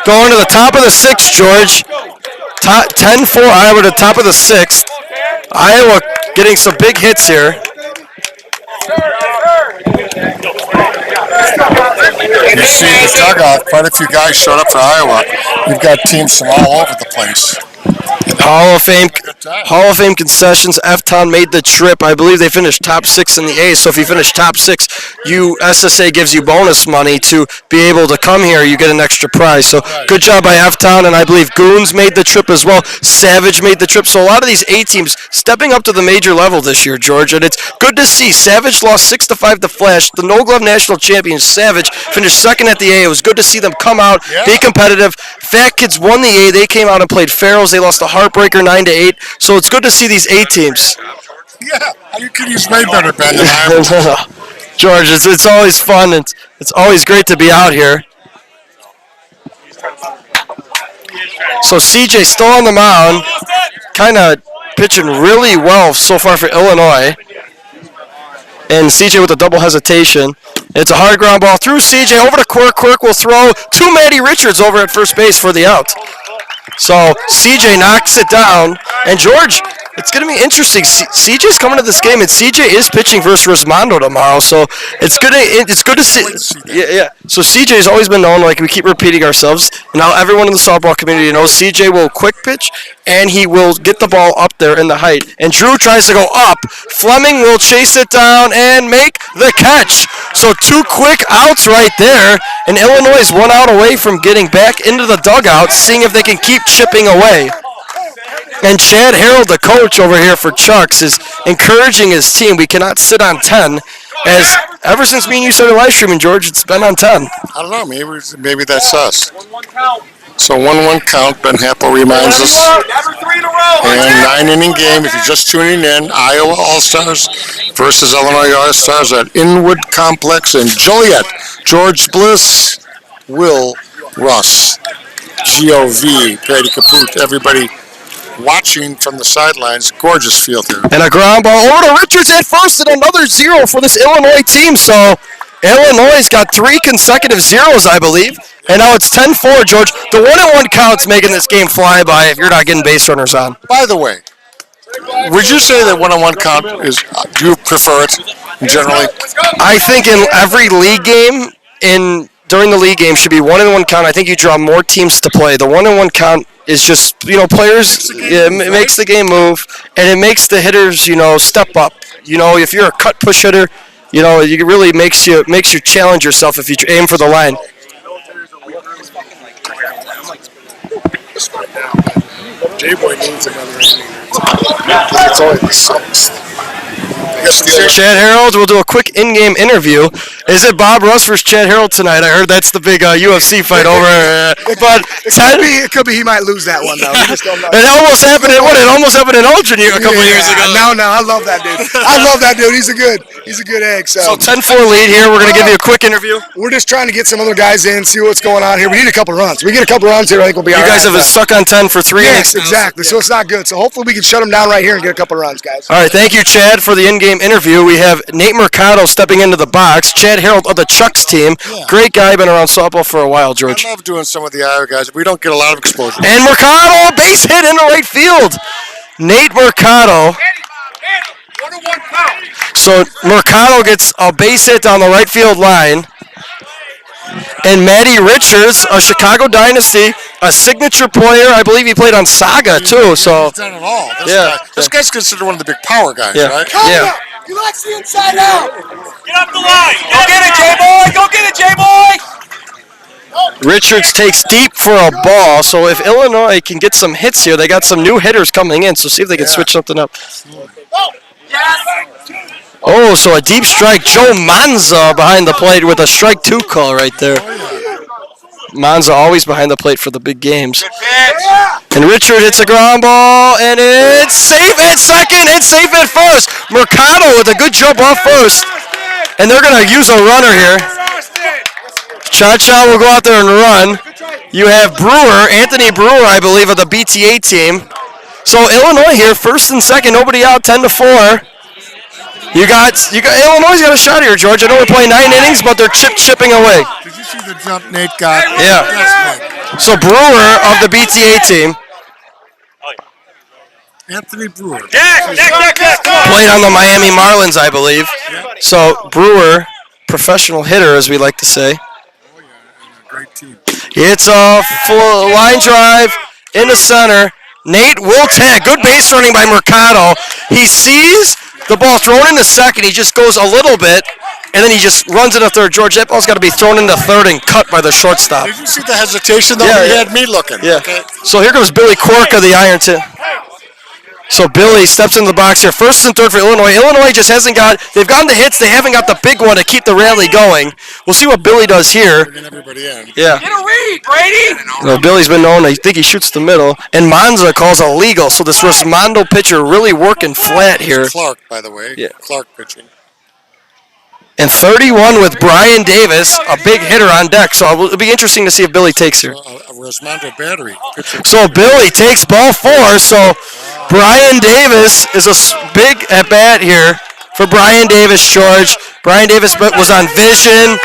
Going to the top of the 6th, George. 10-4 Iowa to the top of the 6th. Iowa getting some big hits here. You see the dugout, quite a few guys showed up for Iowa. We've got teams from all over the place. Hall of Fame concessions. F-Town made the trip. I believe they finished top 6 in the A. So if you finish top 6, SSA gives you bonus money to be able to come here. You get an extra prize. So good job by F-Town, and I believe Goons made the trip as well. Savage made the trip. So a lot of these A teams stepping up to the major level this year, George, and it's good to see. Savage lost 6-5 to Flash. The No Glove National Champions Savage finished second at the A. It was good to see them come out, be competitive. Fat Kids won the A. They came out and played Farrells. They lost a heartbreaker 9-8. So it's good to see these A teams. Yeah, you could use way better, Ben, than I would. George, it's always fun. It's always great to be out here. So CJ still on the mound, kind of pitching really well so far for Illinois. And CJ with a double hesitation. It's a hard ground ball through CJ over to Quirk. Quirk will throw to Matty Richards over at first base for the out. So CJ knocks it down. And George, it's going to be interesting. CJ's coming to this game, and CJ is pitching versus Rosmondo tomorrow. So it's good to see. Yeah. So CJ's always been known, like we keep repeating ourselves. Now everyone in the softball community knows CJ will quick pitch, and he will get the ball up there in the height. And Drew tries to go up. Fleming will chase it down and make the catch. So 2 quick outs right there. And Illinois is 1 out away from getting back into the dugout, seeing if they can keep chipping away. And Chad Harold, the coach over here for Chucks, is encouraging his team. We cannot sit on 10. As ever since me and you started live streaming, George, it's been on 10. I don't know. Maybe that's us. So 1-1 count. Ben Happel reminds us. And 9-inning game. If you're just tuning in, Iowa All-Stars versus Illinois All-Stars at Inwood Complex in Joliet. George Bliss, Will Russ, GOV, Patty Caput, everybody watching from the sidelines. Gorgeous field here. And a ground ball over to Richards at first, and another 0 for this Illinois team. So Illinois got 3 consecutive zeros, I believe. And now it's 10-4, George. The 1-1 count's making this game fly by if you're not getting base runners on. By the way, would you say that 1-1 count is, do you prefer it generally? I think in every league game, during the league game should be 1-1 count. I think you draw more teams to play. The 1-1 count is just, players, it makes the game move, and it makes the hitters, step up. If you're a cut push hitter, it really makes you challenge yourself if you aim for the line. J-Boy needs another inning. It's only the 6th. Chad Harold will do a quick in-game interview. Is it Bob Russ versus Chad Harold tonight? I heard that's the big UFC fight over. But it could be. He might lose that one though. It almost happened. It almost happened in Elgin a couple years ago. No, I love that dude. He's a good egg. So 10-4 lead here. We're gonna give you a quick interview. We're just trying to get some other guys in, see what's going on here. We need a couple runs. We get a couple runs here, I think we'll be all right. You guys have stuck on 10 for 3 innings. Yes, exactly. So it's not good. So hopefully we can shut them down right here and get a couple runs, guys. All right, thank you, Chad, for the in-game interview. We have Nate Mercado stepping into the box. Chad Harold of the Chucks team. Yeah. Great guy, been around softball for a while, George. I love doing some of the Iowa guys. We don't get a lot of exposure. And Mercado, base hit into right field. Nate Mercado. So Mercado gets a base hit down the right field line. And Matty Richards, a Chicago Dynasty, a signature player. I believe he played on Saga, too. So he's done it all. This guy's considered one of the big power guys, right? Yeah. He likes the inside out. Get up the line. Go get it, J-Boy. Go get it, J-Boy. Richards takes deep for a ball. So if Illinois can get some hits here, they got some new hitters coming in. So see if they can switch something up. Oh, so a deep strike. Joe Manza behind the plate with a strike 2 call right there. Manza always behind the plate for the big games. And Richard hits a ground ball, and it's safe at second. It's safe at first. Mercado with a good jump off first. And they're going to use a runner here. Cha-Cha will go out there and run. You have Brewer, Anthony Brewer, I believe, of the BTA team. So Illinois here, first and second, nobody out, 10-4. You got Illinois got a shot here, George. I know we're playing 9 innings, but they're chipping away. Did you see the jump Nate got? Yeah. So Brewer of the BTA team. Anthony Brewer. Played on the Miami Marlins, I believe. So Brewer, professional hitter, as we like to say. Oh, yeah, great team. It's a full line drive into center. Nate will tag. Good base running by Mercado. He sees the ball thrown into second. He just goes a little bit, and then he just runs into third. George, that ball's got to be thrown into third and cut by the shortstop. Did you see the hesitation, though? Yeah, He yeah. had me looking. Yeah. Okay. So here comes Billy Cork of the Ironton. So Billy steps into the box here. First and third for Illinois. Illinois just hasn't got, they've gotten the hits. They haven't got the big one to keep the rally going. We'll see what Billy does here. Bringing everybody in. Yeah. Get a read, Brady! Well, Billy's been known, I think he shoots the middle. And Monza calls illegal. So this Rosmondo pitcher really working flat here. Clark, by the way. Yeah. Clark pitching. And 31 with Brian Davis, a big hitter on deck. So it'll be interesting to see if Billy takes here. A Rosmondo battery. Pitcher. So Billy takes ball 4. So Brian Davis is a big at bat here for Brian Davis, George. Brian Davis was on Vision.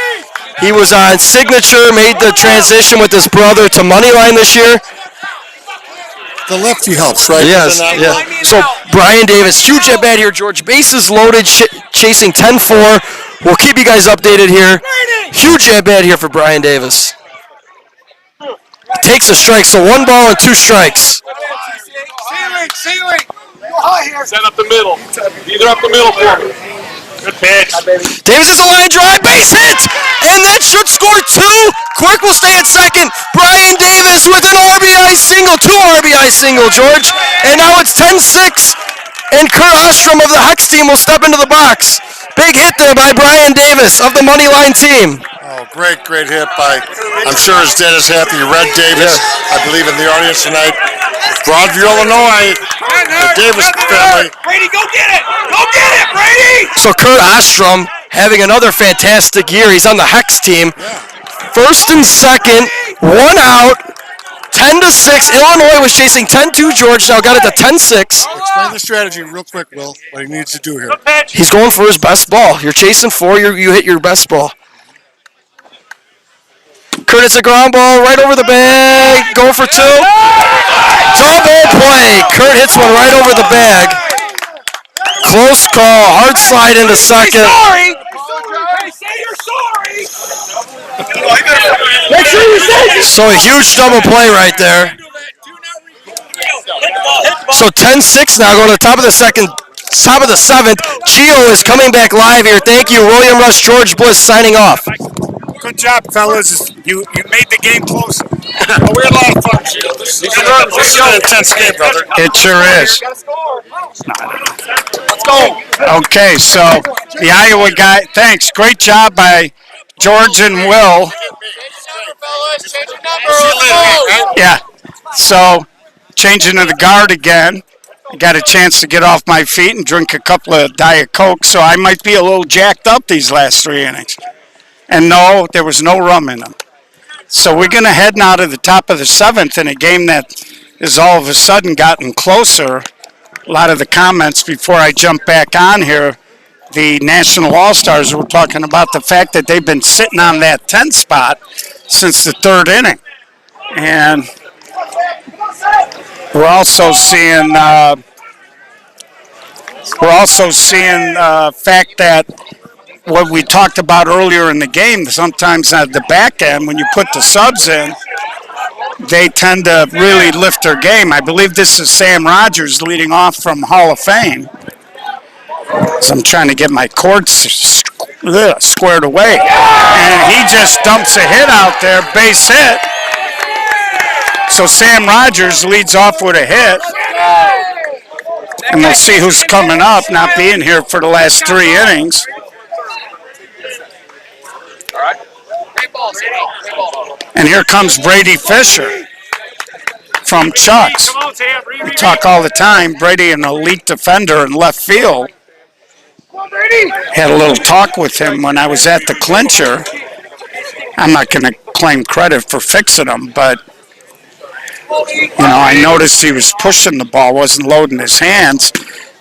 He was on Signature, made the transition with his brother to Moneyline this year. The lefty helps, right? Yes, yeah. So Brian Davis, huge at bat here, George. Bases loaded, chasing 10-4. We'll keep you guys updated here. Huge at bat here for Brian Davis. Takes a strike, so 1 ball and 2 strikes. Ceiling! Set up the middle. Either up the middle for me. Good pitch. Davis is a line drive, base hit, and that should score 2. Quirk will stay at second. Brian Davis with an RBI single, 2 RBI single, George. And now it's 10-6, and Kurt Ostrom of the Hex team will step into the box. Big hit there by Brian Davis of the Moneyline team. Oh, great hit by, I'm sure his dad is happy, Red Davis, I believe in the audience tonight. Broadview, Illinois, the Davis family. Brady, go get it! Go get it, Brady! So Kurt Ostrom having another fantastic year. He's on the Hex team. First and second, 1 out, 10-6. Illinois was chasing 10-2. George now got it to 10-6. Explain the strategy real quick, Will, what he needs to do here. He's going for his best ball. You're chasing 4, you hit your best ball. Kurt, it's a ground ball right over the bag. Going for 2. Double play. Kurt hits one right over the bag. Close call. Hard slide into second. Sorry! Hey, say you're sorry! Make sure you say it. So a huge double play right there. So 10-6 now, going to the top of the second, top of the 7th. Gio is coming back live here. Thank you, William Rush, George Bliss signing off. Good job, fellas. You made the game closer. We had a lot of fun, Gio. This is an intense game, brother. It sure is. Let's go! Okay, so the Iowa guy, thanks. Great job by George and Will. Yeah, so changing to the guard again. I got a chance to get off my feet and drink a couple of Diet Coke, so I might be a little jacked up these last 3 innings. And no, there was no rum in them. So we're going to head now to the top of the 7th in a game that has all of a sudden gotten closer. A lot of the comments before I jump back on here, the National All-Stars were talking about the fact that they've been sitting on that 10th spot since the 3rd inning. And we're also seeing fact that what we talked about earlier in the game, sometimes at the back end, when you put the subs in, they tend to really lift their game. I believe this is Sam Rogers leading off from Hall of Fame. So I'm trying to get my cords squared away. And he just dumps a hit out there, base hit. So Sam Rogers leads off with a hit. And we'll see who's coming up, not being here for the last 3 innings. And here comes Brady Fisher from Chuck's. We talk all the time. Brady, an elite defender in left field. Had a little talk with him when I was at the clincher. I'm not going to claim credit for fixing him, but I noticed he was pushing the ball, wasn't loading his hands.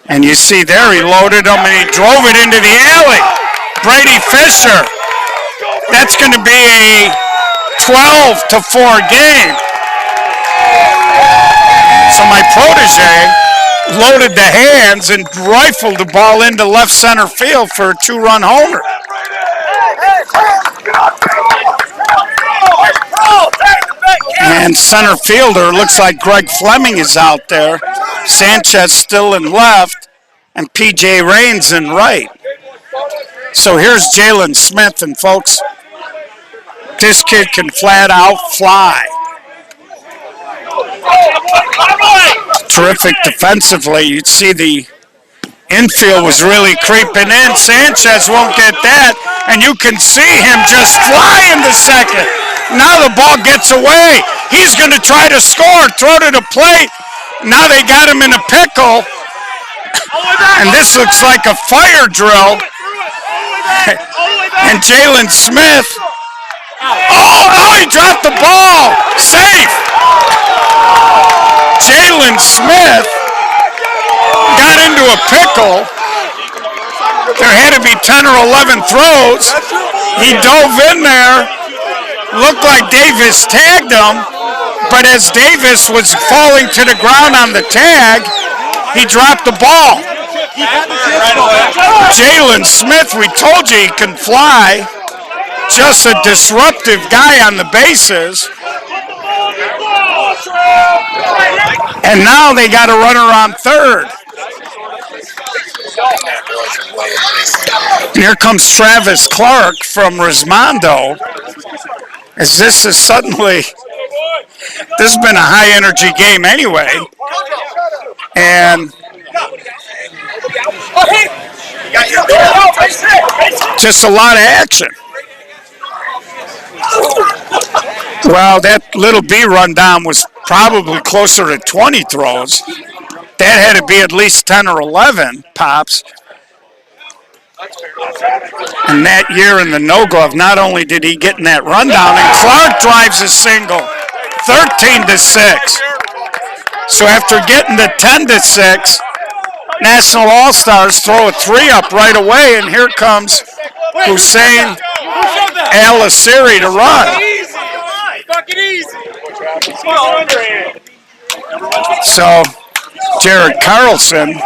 And you see there, he loaded him and he drove it into the alley. Brady Fisher. That's going to be a 12-4 game. So my protege loaded the hands and rifled the ball into left center field for a 2-run homer. And center fielder looks like Greg Fleming is out there. Sanchez still in left, and P.J. Raines in right. So here's Jalen Smith, and folks, this kid can flat out fly. Terrific defensively. You'd see the infield was really creeping in. Sanchez won't get that, and you can see him just fly into second. Now the ball gets away. He's going to try to score, throw to the plate. Now they got him in a pickle, and this looks like a fire drill. And Jalen Smith, he dropped the ball. Safe. Jalen Smith got into a pickle. There had to be 10 or 11 throws. He dove in there. Looked like Davis tagged him, but as Davis was falling to the ground on the tag, he dropped the ball. Jalen Smith, we told you he can fly. Just a disruptive guy on the bases. And now they got a runner on third. And here comes Travis Clark from Rismondo. As this is suddenly, this has been a high energy game anyway. And just a lot of action. Well, that little B rundown was probably closer to 20 throws. That had to be at least 10 or 11 pops. And that year in the no glove, not only did he get in that rundown, and Clark drives a single, 13-6. So after getting to 10-6, National All-Stars throw a 3-up right away, and here comes Hussein Al-Asiri to run. So Jared Carlson.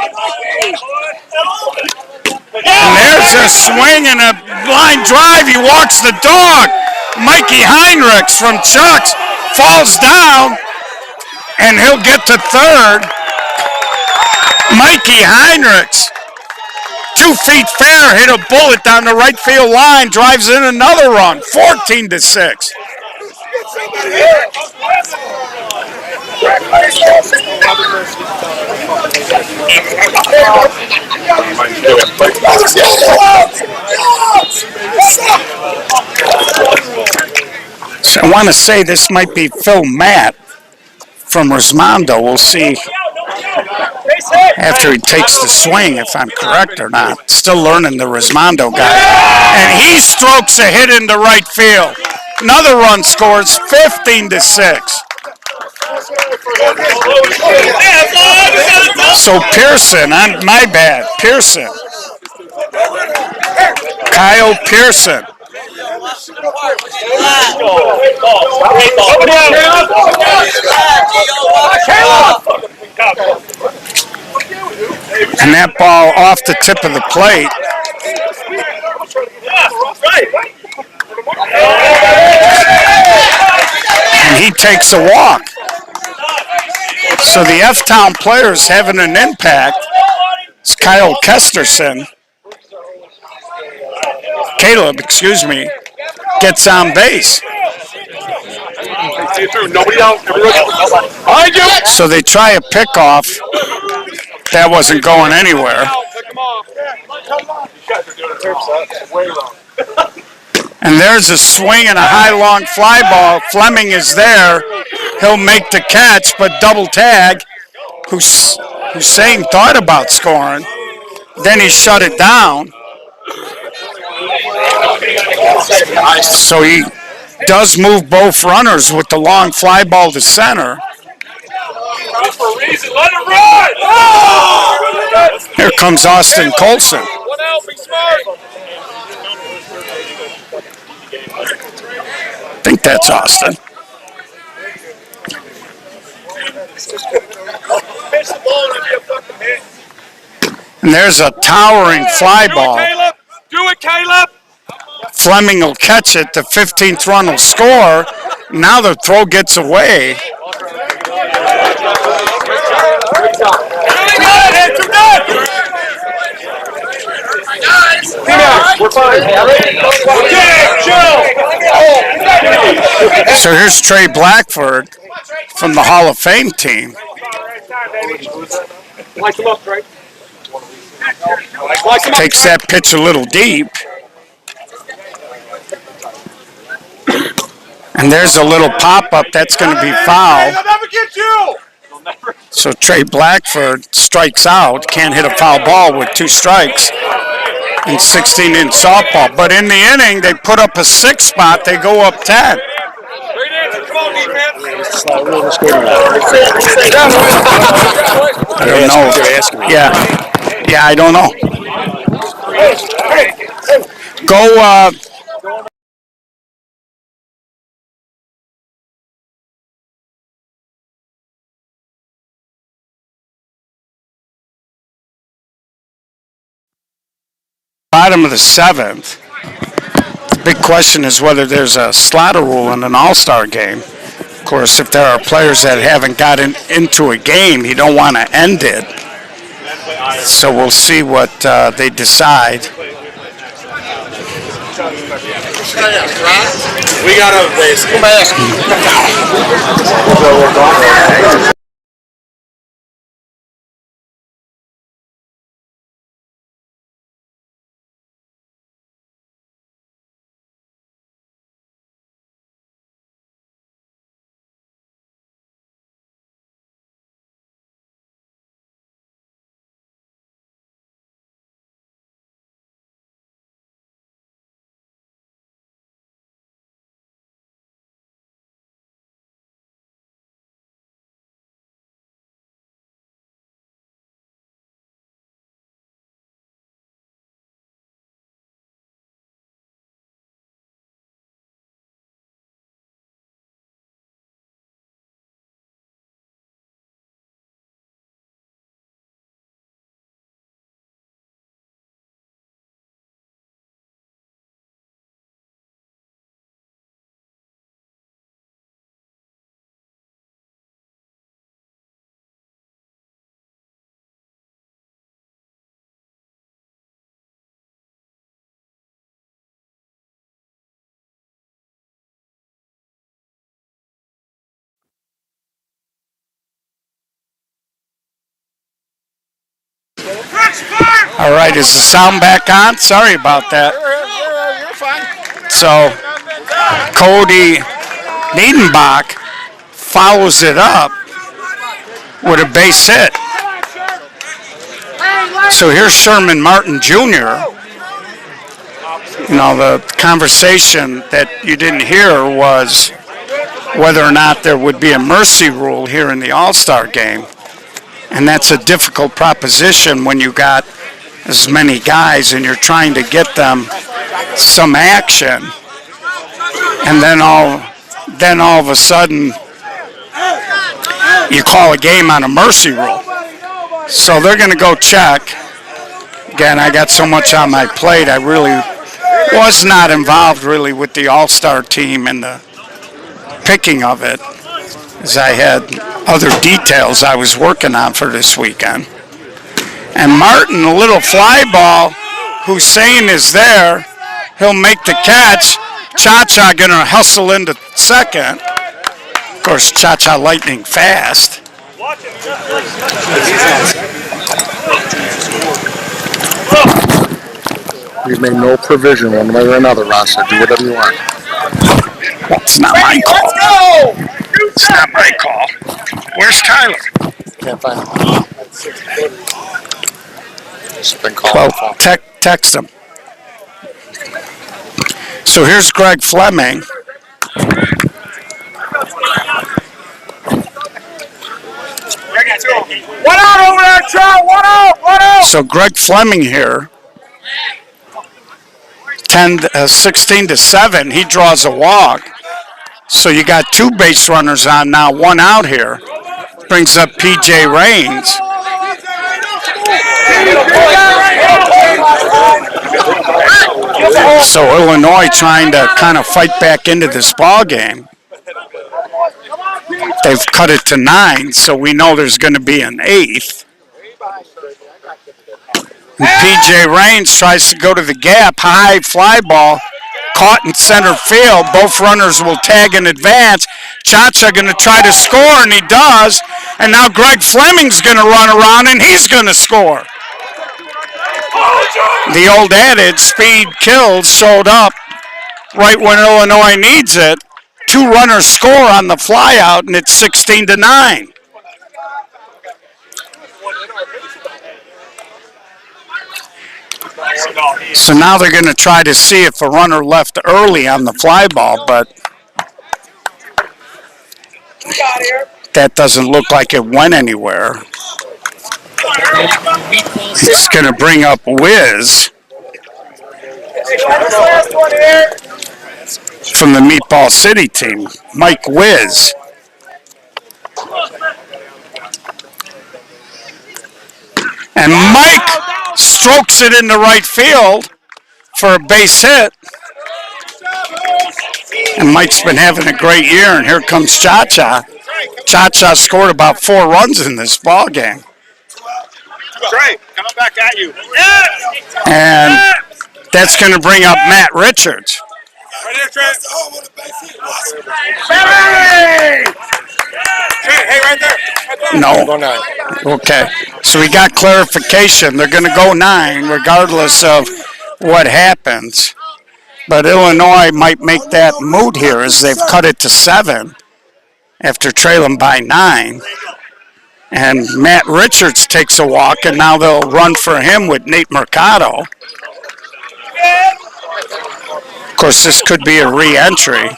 And there's a swing and a line drive. He walks the dog. Mikey Heinrichs from Chucks falls down, and he'll get to third. Mikey Heinrichs, 2 feet fair, hit a bullet down the right field line, drives in another run, 14-6. So I want to say this might be Phil Matt from Rismondo. We'll see after he takes the swing if I'm correct or not. Still learning the Rismondo guy. And he strokes a hit into right field. Another run scores, 15-6. So Pearson, my bad, Pearson. Kyle Pearson. And that ball off the tip of the plate. And he takes a walk. So the F-Town players having an impact. It's Kyle Kesterson. Caleb, gets on base. So they try a pickoff. That wasn't going anywhere. And there's a swing and a high long fly ball. Fleming is there. He'll make the catch, but double tag. Hussein thought about scoring. Then he shut it down. So he does move both runners with the long fly ball to center. Here comes Austin Colson. I think that's Austin. And there's a towering fly ball. Do it, Caleb! Fleming will catch it. The 15th run will score. Now the throw gets away. So here's Trey Blackford from the Hall of Fame team. Takes that pitch a little deep. And there's a little pop-up. That's going to be foul. So Trey Blackford strikes out. Can't hit a foul ball with 2 strikes in 16-inch softball. But in the inning, they put up a 6 spot. They go up 10. I don't know. Yeah, I don't know. Go. Bottom of the 7th. The big question is whether there's a slaughter rule in an all-star game. Of course, if there are players that haven't gotten into a game, you don't want to end it. So we'll see what they decide. We got a base. Come back. All right, is the sound back on? Sorry about that. So Cody Niedenbach follows it up with a base hit. So here's Sherman Martin Jr. You know, the conversation that you didn't hear was whether or not there would be a mercy rule here in the All-Star game. And that's a difficult proposition when you got as many guys and you're trying to get them some action. And then all of a sudden you call a game on a mercy rule. So they're going to go check. Again, I got so much on my plate. I really was not involved really with the All-Star team and the picking of it, as I had other details I was working on for this weekend. And Martin, a little fly ball, Hussein is there. He'll make the catch. Cha-Cha going to hustle into second. Of course, Cha-Cha lightning fast. We've made no provision one way or another, Ross. Do whatever you want. Well, it's not my call. It's not my call. Where's Tyler? Can't find him. Well, text him. So here's Greg Fleming. One out over there, Charles. One out. So Greg Fleming here, 16-7. He draws a walk. So you got 2 base runners on now, 1 out here. Brings up P.J. Raines. So Illinois trying to kind of fight back into this ball game. They've cut it to 9, so we know there's going to be an 8th. And PJ Raines tries to go to the gap, high fly ball, caught in center field. Both runners will tag in advance. Cha-Cha going to try to score, and he does. And now Greg Fleming's going to run around, and he's going to score. The old adage, speed kills, showed up right when Illinois needs it. 2 runners score on the fly out, and it's 16-9. So now they're going to try to see if a runner left early on the fly ball, but that doesn't look like it went anywhere. It's going to bring up Wiz from the Meatball City team, Mike Wiz. And Mike strokes it into right field for a base hit. And Mike's been having a great year, and here comes Cha-Cha. Cha-Cha scored about 4 runs in this ball game. Trey, coming back at you. And that's going to bring up Matt Richards. Right here, Trey. Hey! Trey, hey, right there. No. Go 9. Okay. So we got clarification. They're going to go 9 regardless of what happens. But Illinois might make that moot here as they've cut it to 7 after trailing by 9. And Matt Richards takes a walk, and now they'll run for him with Nate Mercado. Of course, this could be a re-entry.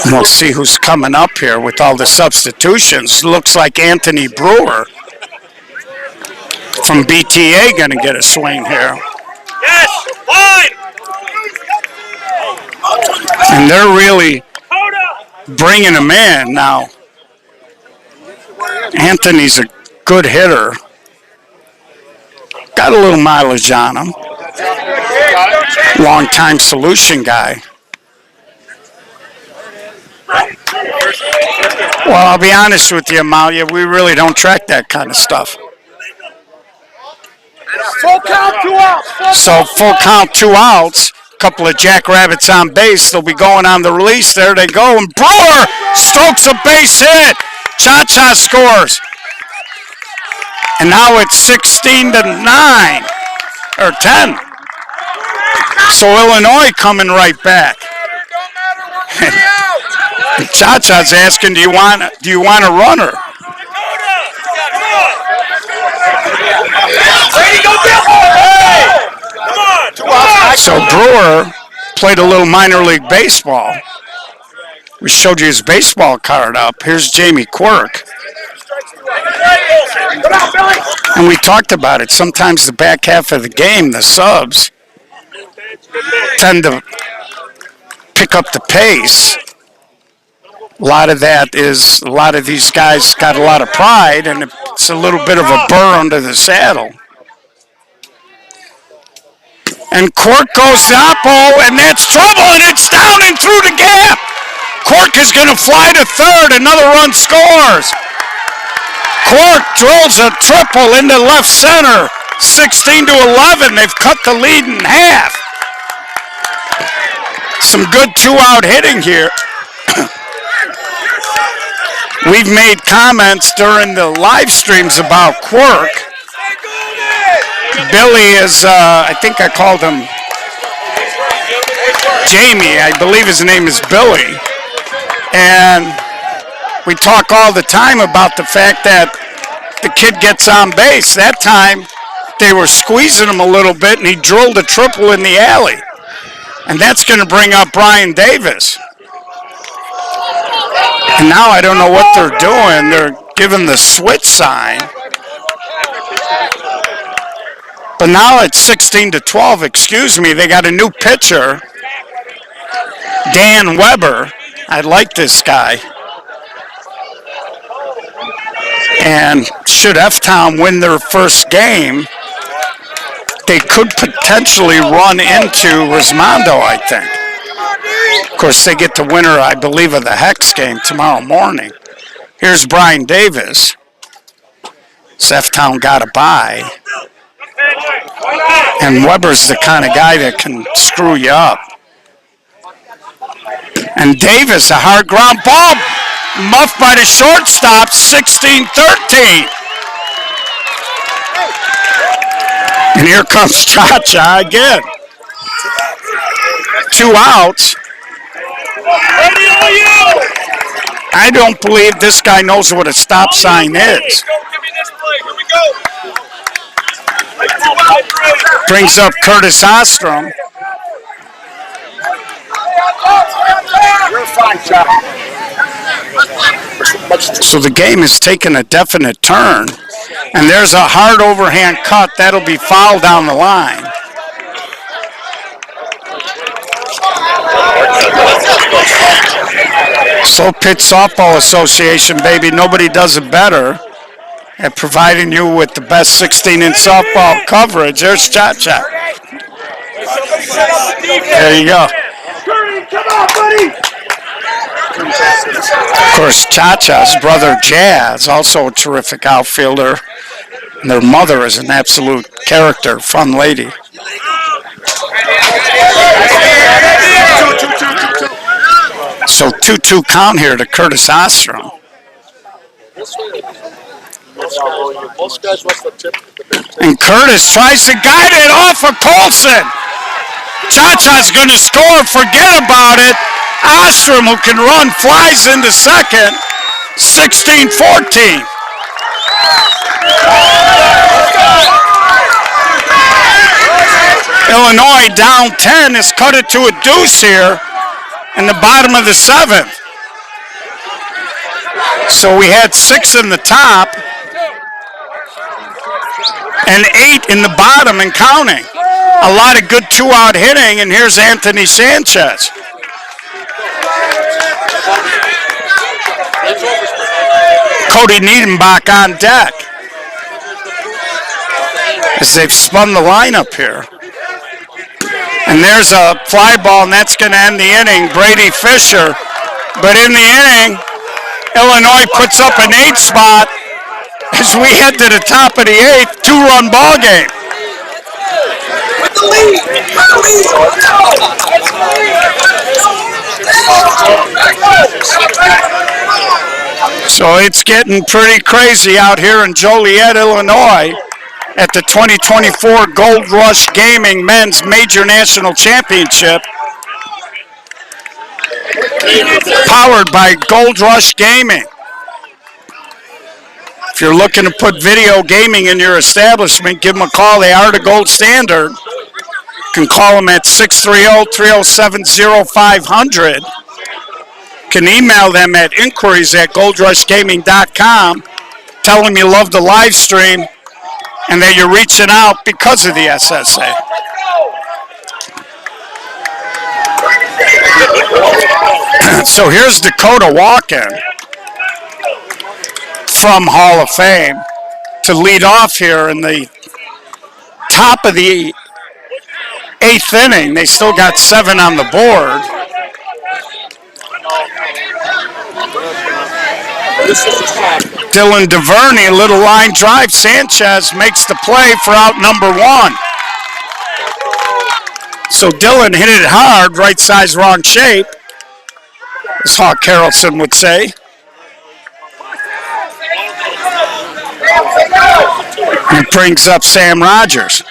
And we'll see who's coming up here with all the substitutions. Looks like Anthony Brewer from BTA going to get a swing here. Yes, line. And they're really bringing him in now. Anthony's a good hitter. Got a little mileage on him. Long-time solution guy. Well, I'll be honest with you, Amalia, we really don't track that kind of stuff. Full count, 2 outs. So full count, 2 outs. Couple of jackrabbits on base. They'll be going on the release. There they go. And Brewer strokes a base hit. Cha-Cha scores. And now it's 16-9 or 10. So Illinois coming right back. Cha-Cha's asking, do you want a runner? So Brewer played a little minor league baseball. We showed you his baseball card up. Here's Jamie Quirk. And we talked about it. Sometimes the back half of the game, the subs tend to pick up the pace. A lot of that is, a lot of these guys got a lot of pride, and it's a little bit of a burr under the saddle. And Quirk goes to Oppo, and that's trouble, and it's down and through the gap. Quirk is going to fly to third. Another run scores. Quirk drills a triple into left center. 16-11. They've cut the lead in half. Some good 2-out hitting here. We've made comments during the live streams about Quirk. Billy is, I think I called him Jamie. I believe his name is Billy. And we talk all the time about the fact that the kid gets on base. That time, they were squeezing him a little bit, and he drilled a triple in the alley. And that's going to bring up Brian Davis. And now I don't know what they're doing. They're giving the switch sign. But now it's 16-12, excuse me. They got a new pitcher, Dan Weber. I like this guy. And should F-Town win their first game, they could potentially run into Rismondo, I think. Of course, they get the winner, I believe, of the Hex game tomorrow morning. Here's Brian Davis. F-Town got a bye. And Weber's the kind of guy that can screw you up. And Davis, a hard ground ball, muffed by the shortstop, 16-13. And here comes Cha-Cha again. 2 outs. I don't believe this guy knows what a stop sign is. Brings up Curtis Ostrom. So the game has taken a definite turn. And there's a hard overhand cut. That'll be fouled down the line. Slow Pitch Softball Association, baby. Nobody does it better at providing you with the best 16-inch softball coverage. There's Cha-Cha. There you go. Of course, Cha-Cha's brother Jazz, also a terrific outfielder. And their mother is an absolute character, fun lady. So 2-2 count here to Curtis Ostrom. And Curtis tries to guide it off of Colson. Cha-Cha's going to score. Forget about it. Ostrom, who can run, flies into second. 16-14. Illinois down 10 has cut it to a deuce here in the bottom of the 7th. So we had 6 in the top and 8 in the bottom and counting. A lot of good 2-out hitting, and here's Anthony Sanchez. Cody Niedenbach on deck as they've spun the lineup here. And there's a fly ball, and that's going to end the inning. Brady Fisher. But in the inning, Illinois puts up an 8 spot as we head to the top of the 8th, 2-run ball game. With the lead. So it's getting pretty crazy out here in Joliet, Illinois at the 2024 Gold Rush Gaming Men's Major National Championship. Powered by Gold Rush Gaming. If you're looking to put video gaming in your establishment, give them a call. They are the gold standard. You can call them at 630-307-0500. You can email them at inquiries@goldrushgaming.com. Tell them you love the live stream and that you're reaching out because of the SSA. So here's Dakota Walken from Hall of Fame to lead off here in the top of the 8th inning. They still got 7 on the board. Dylan DuVernay, a little line drive. Sanchez makes the play for out number 1. So Dylan hit it hard, right size, wrong shape, as Hawk Harrelson would say. And it brings up Sam Rogers.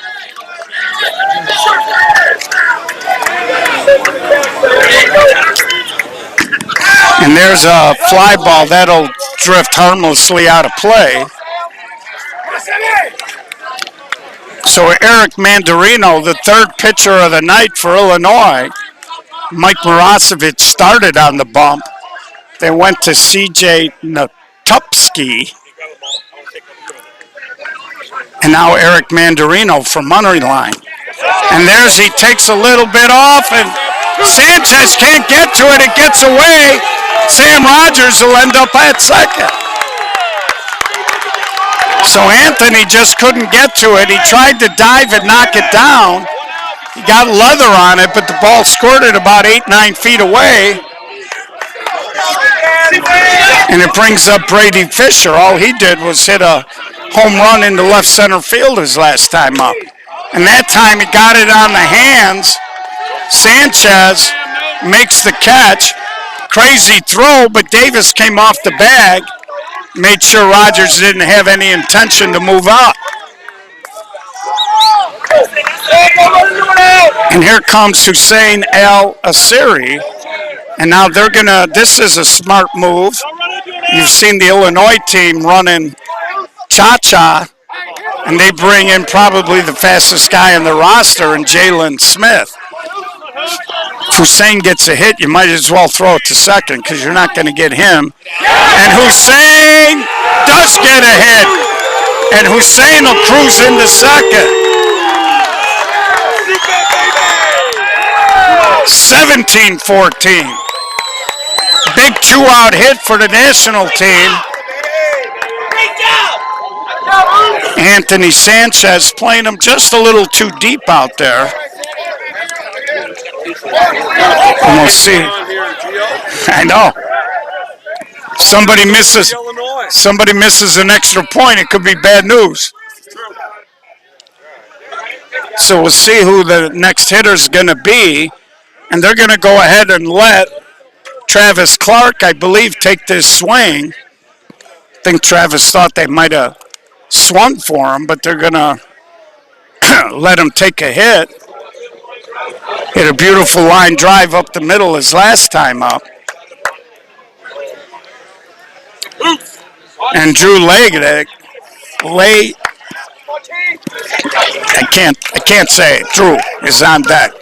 And there's a fly ball that'll drift harmlessly out of play. So Eric Mandarino, the 3rd pitcher of the night for Illinois. Mike Marasovic started on the bump. They went to C.J. Natupski. And now Eric Mandarino from Moneyline. And he takes a little bit off, and Sanchez can't get to it. It gets away. Sam Rogers will end up at second. So Anthony just couldn't get to it. He tried to dive and knock it down. He got leather on it, but the ball squirted about 8-9 feet away. And it brings up Brady Fisher. All he did was hit a home run into left center field his last time up. And that time he got it on the hands. Sanchez makes the catch. Crazy throw, but Davis came off the bag. Made sure Rogers didn't have any intention to move up. And here comes Hussein El Asiri. And now they're going to, this is a smart move. You've seen the Illinois team running cha-cha, and they bring in probably the fastest guy on the roster in Jalen Smith. If Hussein gets a hit, you might as well throw it to second because you're not going to get him. And Hussein does get a hit. And Hussein will cruise into second. 17-14. Big two-out hit for the national team. Anthony Sanchez playing him just a little too deep out there. And we'll see. I know. Somebody misses an extra point, it could be bad news. So we'll see who the next hitter is going to be. And they're going to go ahead and let Travis Clark, I believe, take this swing. I think Travis thought they might have swung for him, but they're going to let him take a hit. Hit a beautiful line drive up the middle his last time up. And Drew I can't say it. Drew is on deck.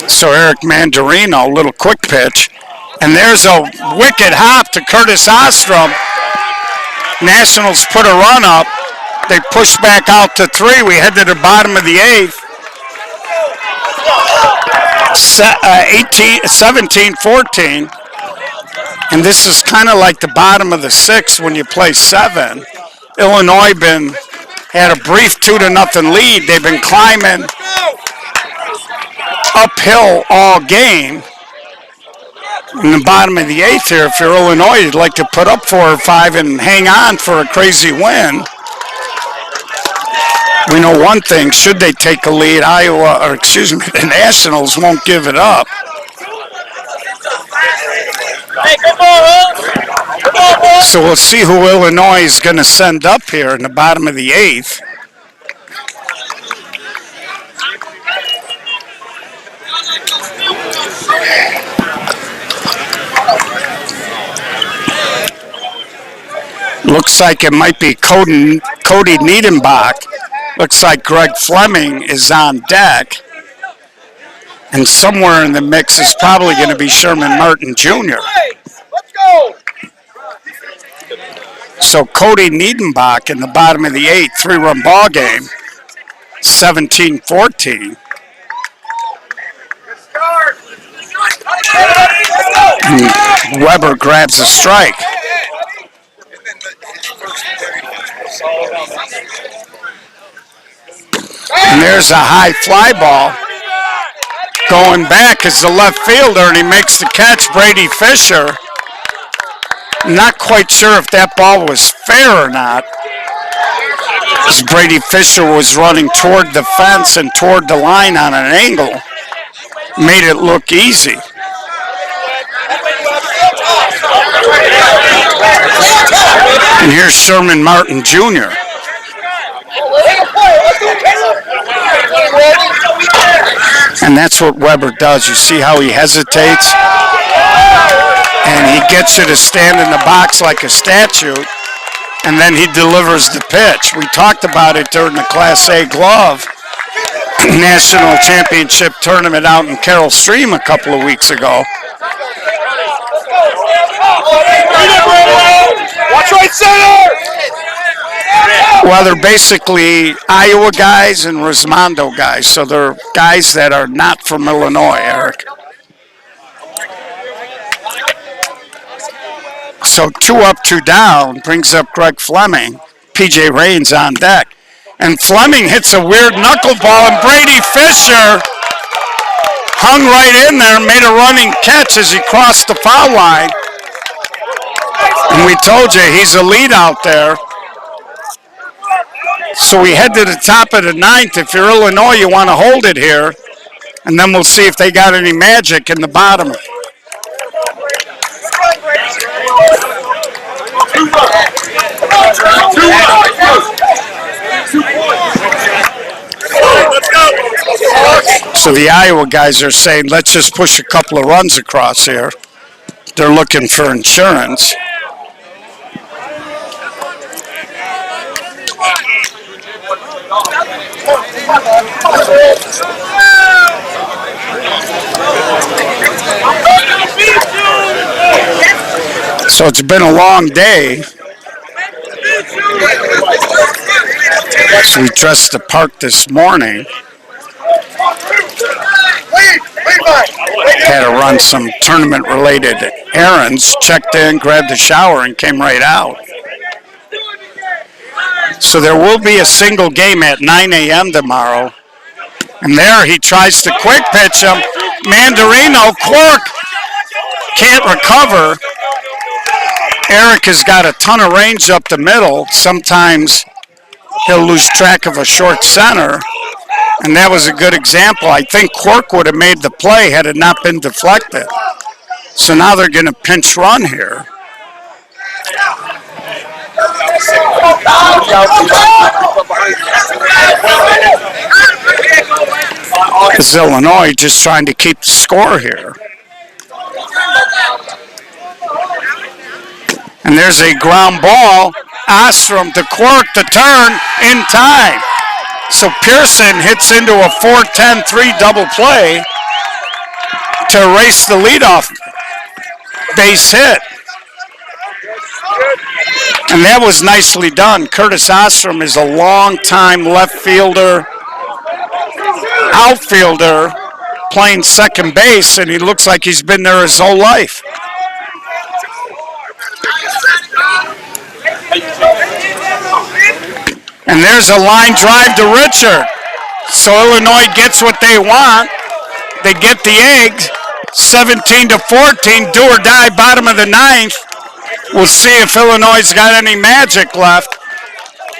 So Eric Mandarino, a little quick pitch. And there's a wicked hop to Curtis Ostrom. Nationals put a run up. They push back out to 3. We head to the bottom of the 8th. 17-14. And this is kind of like the bottom of the 6th when you play 7. Illinois had a brief 2-0 lead. They've been climbing uphill all game. In the bottom of the 8th here, if you're Illinois, you'd like to put up 4 or 5 and hang on for a crazy win. We know one thing, should they take a lead, the Nationals won't give it up. So we'll see who Illinois is going to send up here in the bottom of the 8th. Looks like it might be Cody Niedenbach. Looks like Greg Fleming is on deck. And somewhere in the mix is probably going to be Sherman Martin Jr. Let's go. So Cody Niedenbach in the bottom of the 8th, 3-run ball game, 17-14. And Weber grabs a strike. And there's a high fly ball. Going back is the left fielder, and he makes the catch, Brady Fisher. Not quite sure if that ball was fair or not, as Brady Fisher was running toward the fence and toward the line on an angle. Made it look easy. And here's Sherman Martin Jr. And that's what Weber does. You see how he hesitates? And he gets you to stand in the box like a statue, and then he delivers the pitch. We talked about it during the Class A Glove National Championship tournament out in Carroll Stream a couple of weeks ago. Watch right center! Well, they're basically Iowa guys and Rosmondo guys, so they're guys that are not from Illinois, Eric. So 2 up, 2 down brings up Greg Fleming. PJ Raines on deck. And Fleming hits a weird knuckleball, and Brady Fisher hung right in there, made a running catch as he crossed the foul line. And we told you he's a lead out there. So we head to the top of the 9th. If you're Illinois, you want to hold it here. And then we'll see if they got any magic in the bottom. So the Iowa guys are saying, let's just push a couple of runs across here. They're looking for insurance. So it's been a long day. So we dressed the park this morning. Had to run some tournament-related errands, checked in, grabbed a shower, and came right out. So there will be a single game at 9 a.m. tomorrow. And there he tries to quick pitch him. Mandarino, Quark can't recover. Eric has got a ton of range up the middle. Sometimes he'll lose track of a short center. And that was a good example. I think Quark would have made the play had it not been deflected. So now they're going to pinch run here. This is Illinois just trying to keep the score here. And there's a ground ball. Ostrom to Quark to turn in time. So Pearson hits into a 4-10-3 double play to erase the leadoff base hit. And that was nicely done. Curtis Ostrom is a long-time left fielder, outfielder, playing second base, and he looks like he's been there his whole life. And there's a line drive to Richard. So Illinois gets what they want. They get the eggs, 17-14, do or die, bottom of the 9th. We'll see if Illinois got any magic left.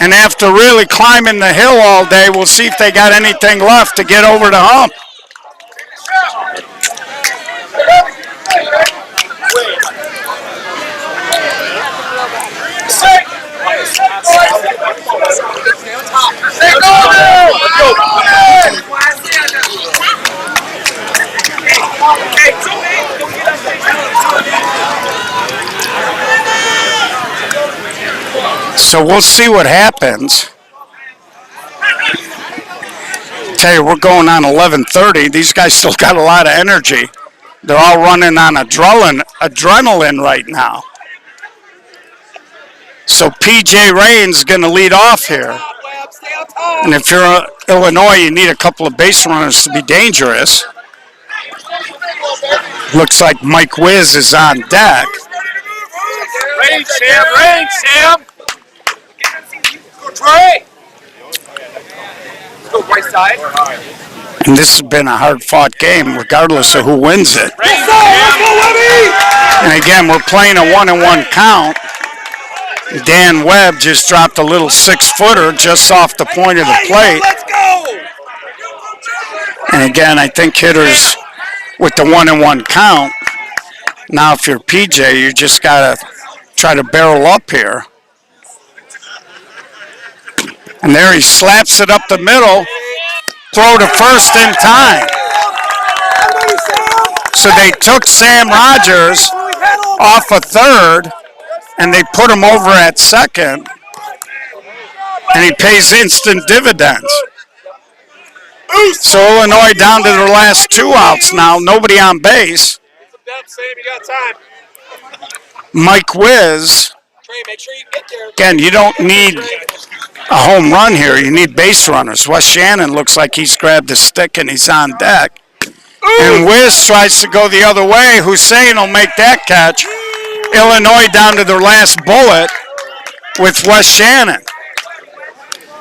And after really climbing the hill all day, we'll see if they got anything left to get over the hump. So we'll see what happens. Tell you, we're going on 11:30. These guys still got a lot of energy. They're all running on adrenaline right now. So PJ Raines going to lead off here. And if you're Illinois, you need a couple of base runners to be dangerous. Looks like Mike Wiz is on deck. Range, Sam. Range, Sam. Trey. Go right side. And this has been a hard-fought game, regardless of who wins it. Let's go, Webby. And again, we're playing a 1-1 count. Dan Webb just dropped a little 6-footer just off the point of the plate. Let's go. And again, I think hitters with the 1-1 count. Now, if you're PJ, you just got to try to barrel up here. And there he slaps it up the middle. Throw to first in time. So they took Sam Rogers off a third, and they put him over at second, and he pays instant dividends. So Illinois down to their last 2 outs now, nobody on base. Mike Wiz, again, you don't need a home run here. You need base runners. Wes Shannon looks like he's grabbed a stick and he's on deck. And Wiz tries to go the other way. Hussein will make that catch. Illinois down to their last bullet with West Shannon.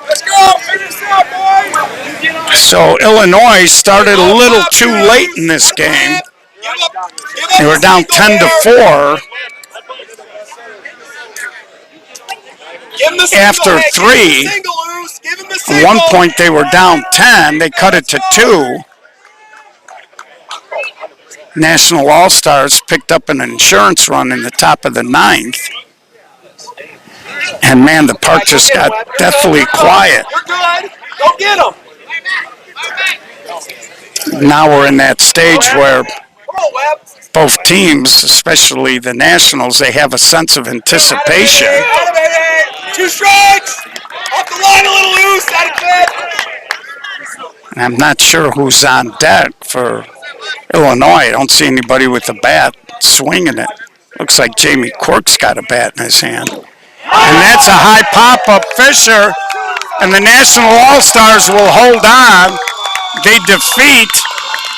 Let's go. Finish this up, boys. So Illinois started a little too late in this game. They were down 10-4. After 3, at one point they were down 10. They cut it to 2. National All-Stars picked up an insurance run in the top of the 9th. And man, the park just got deathly quiet. You're good. Go get them. Now we're in that stage where Come on, Webb. both teams, especially the Nationals, they have a sense of anticipation. Atta baby. 2 strikes. Off the line a little loose. Atta kid. And I'm not sure who's on deck for Illinois. I don't see anybody with a bat swinging it. Looks like Jamie Quirk's got a bat in his hand. And that's a high pop-up. Fisher and the National All-Stars will hold on. They defeat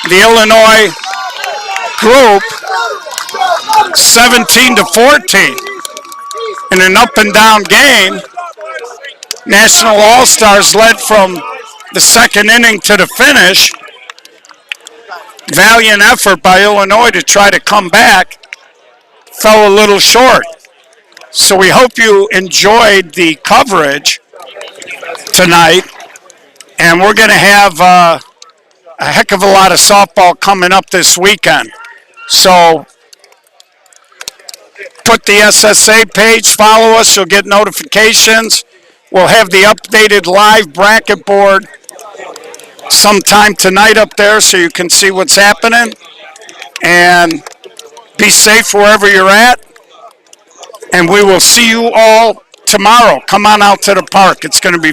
the Illinois group 17-14 in an up-and-down game. National All-Stars led from the second inning to the finish. Valiant effort by Illinois to try to come back. Fell a little short. So we hope you enjoyed the coverage tonight. And we're going to have a heck of a lot of softball coming up this weekend. So put the SSA page, follow us, you'll get notifications. We'll have the updated live bracket board sometime tonight up there so you can see what's happening. And be safe wherever you're at. And we will see you all tomorrow. Come on out to the park. It's going to be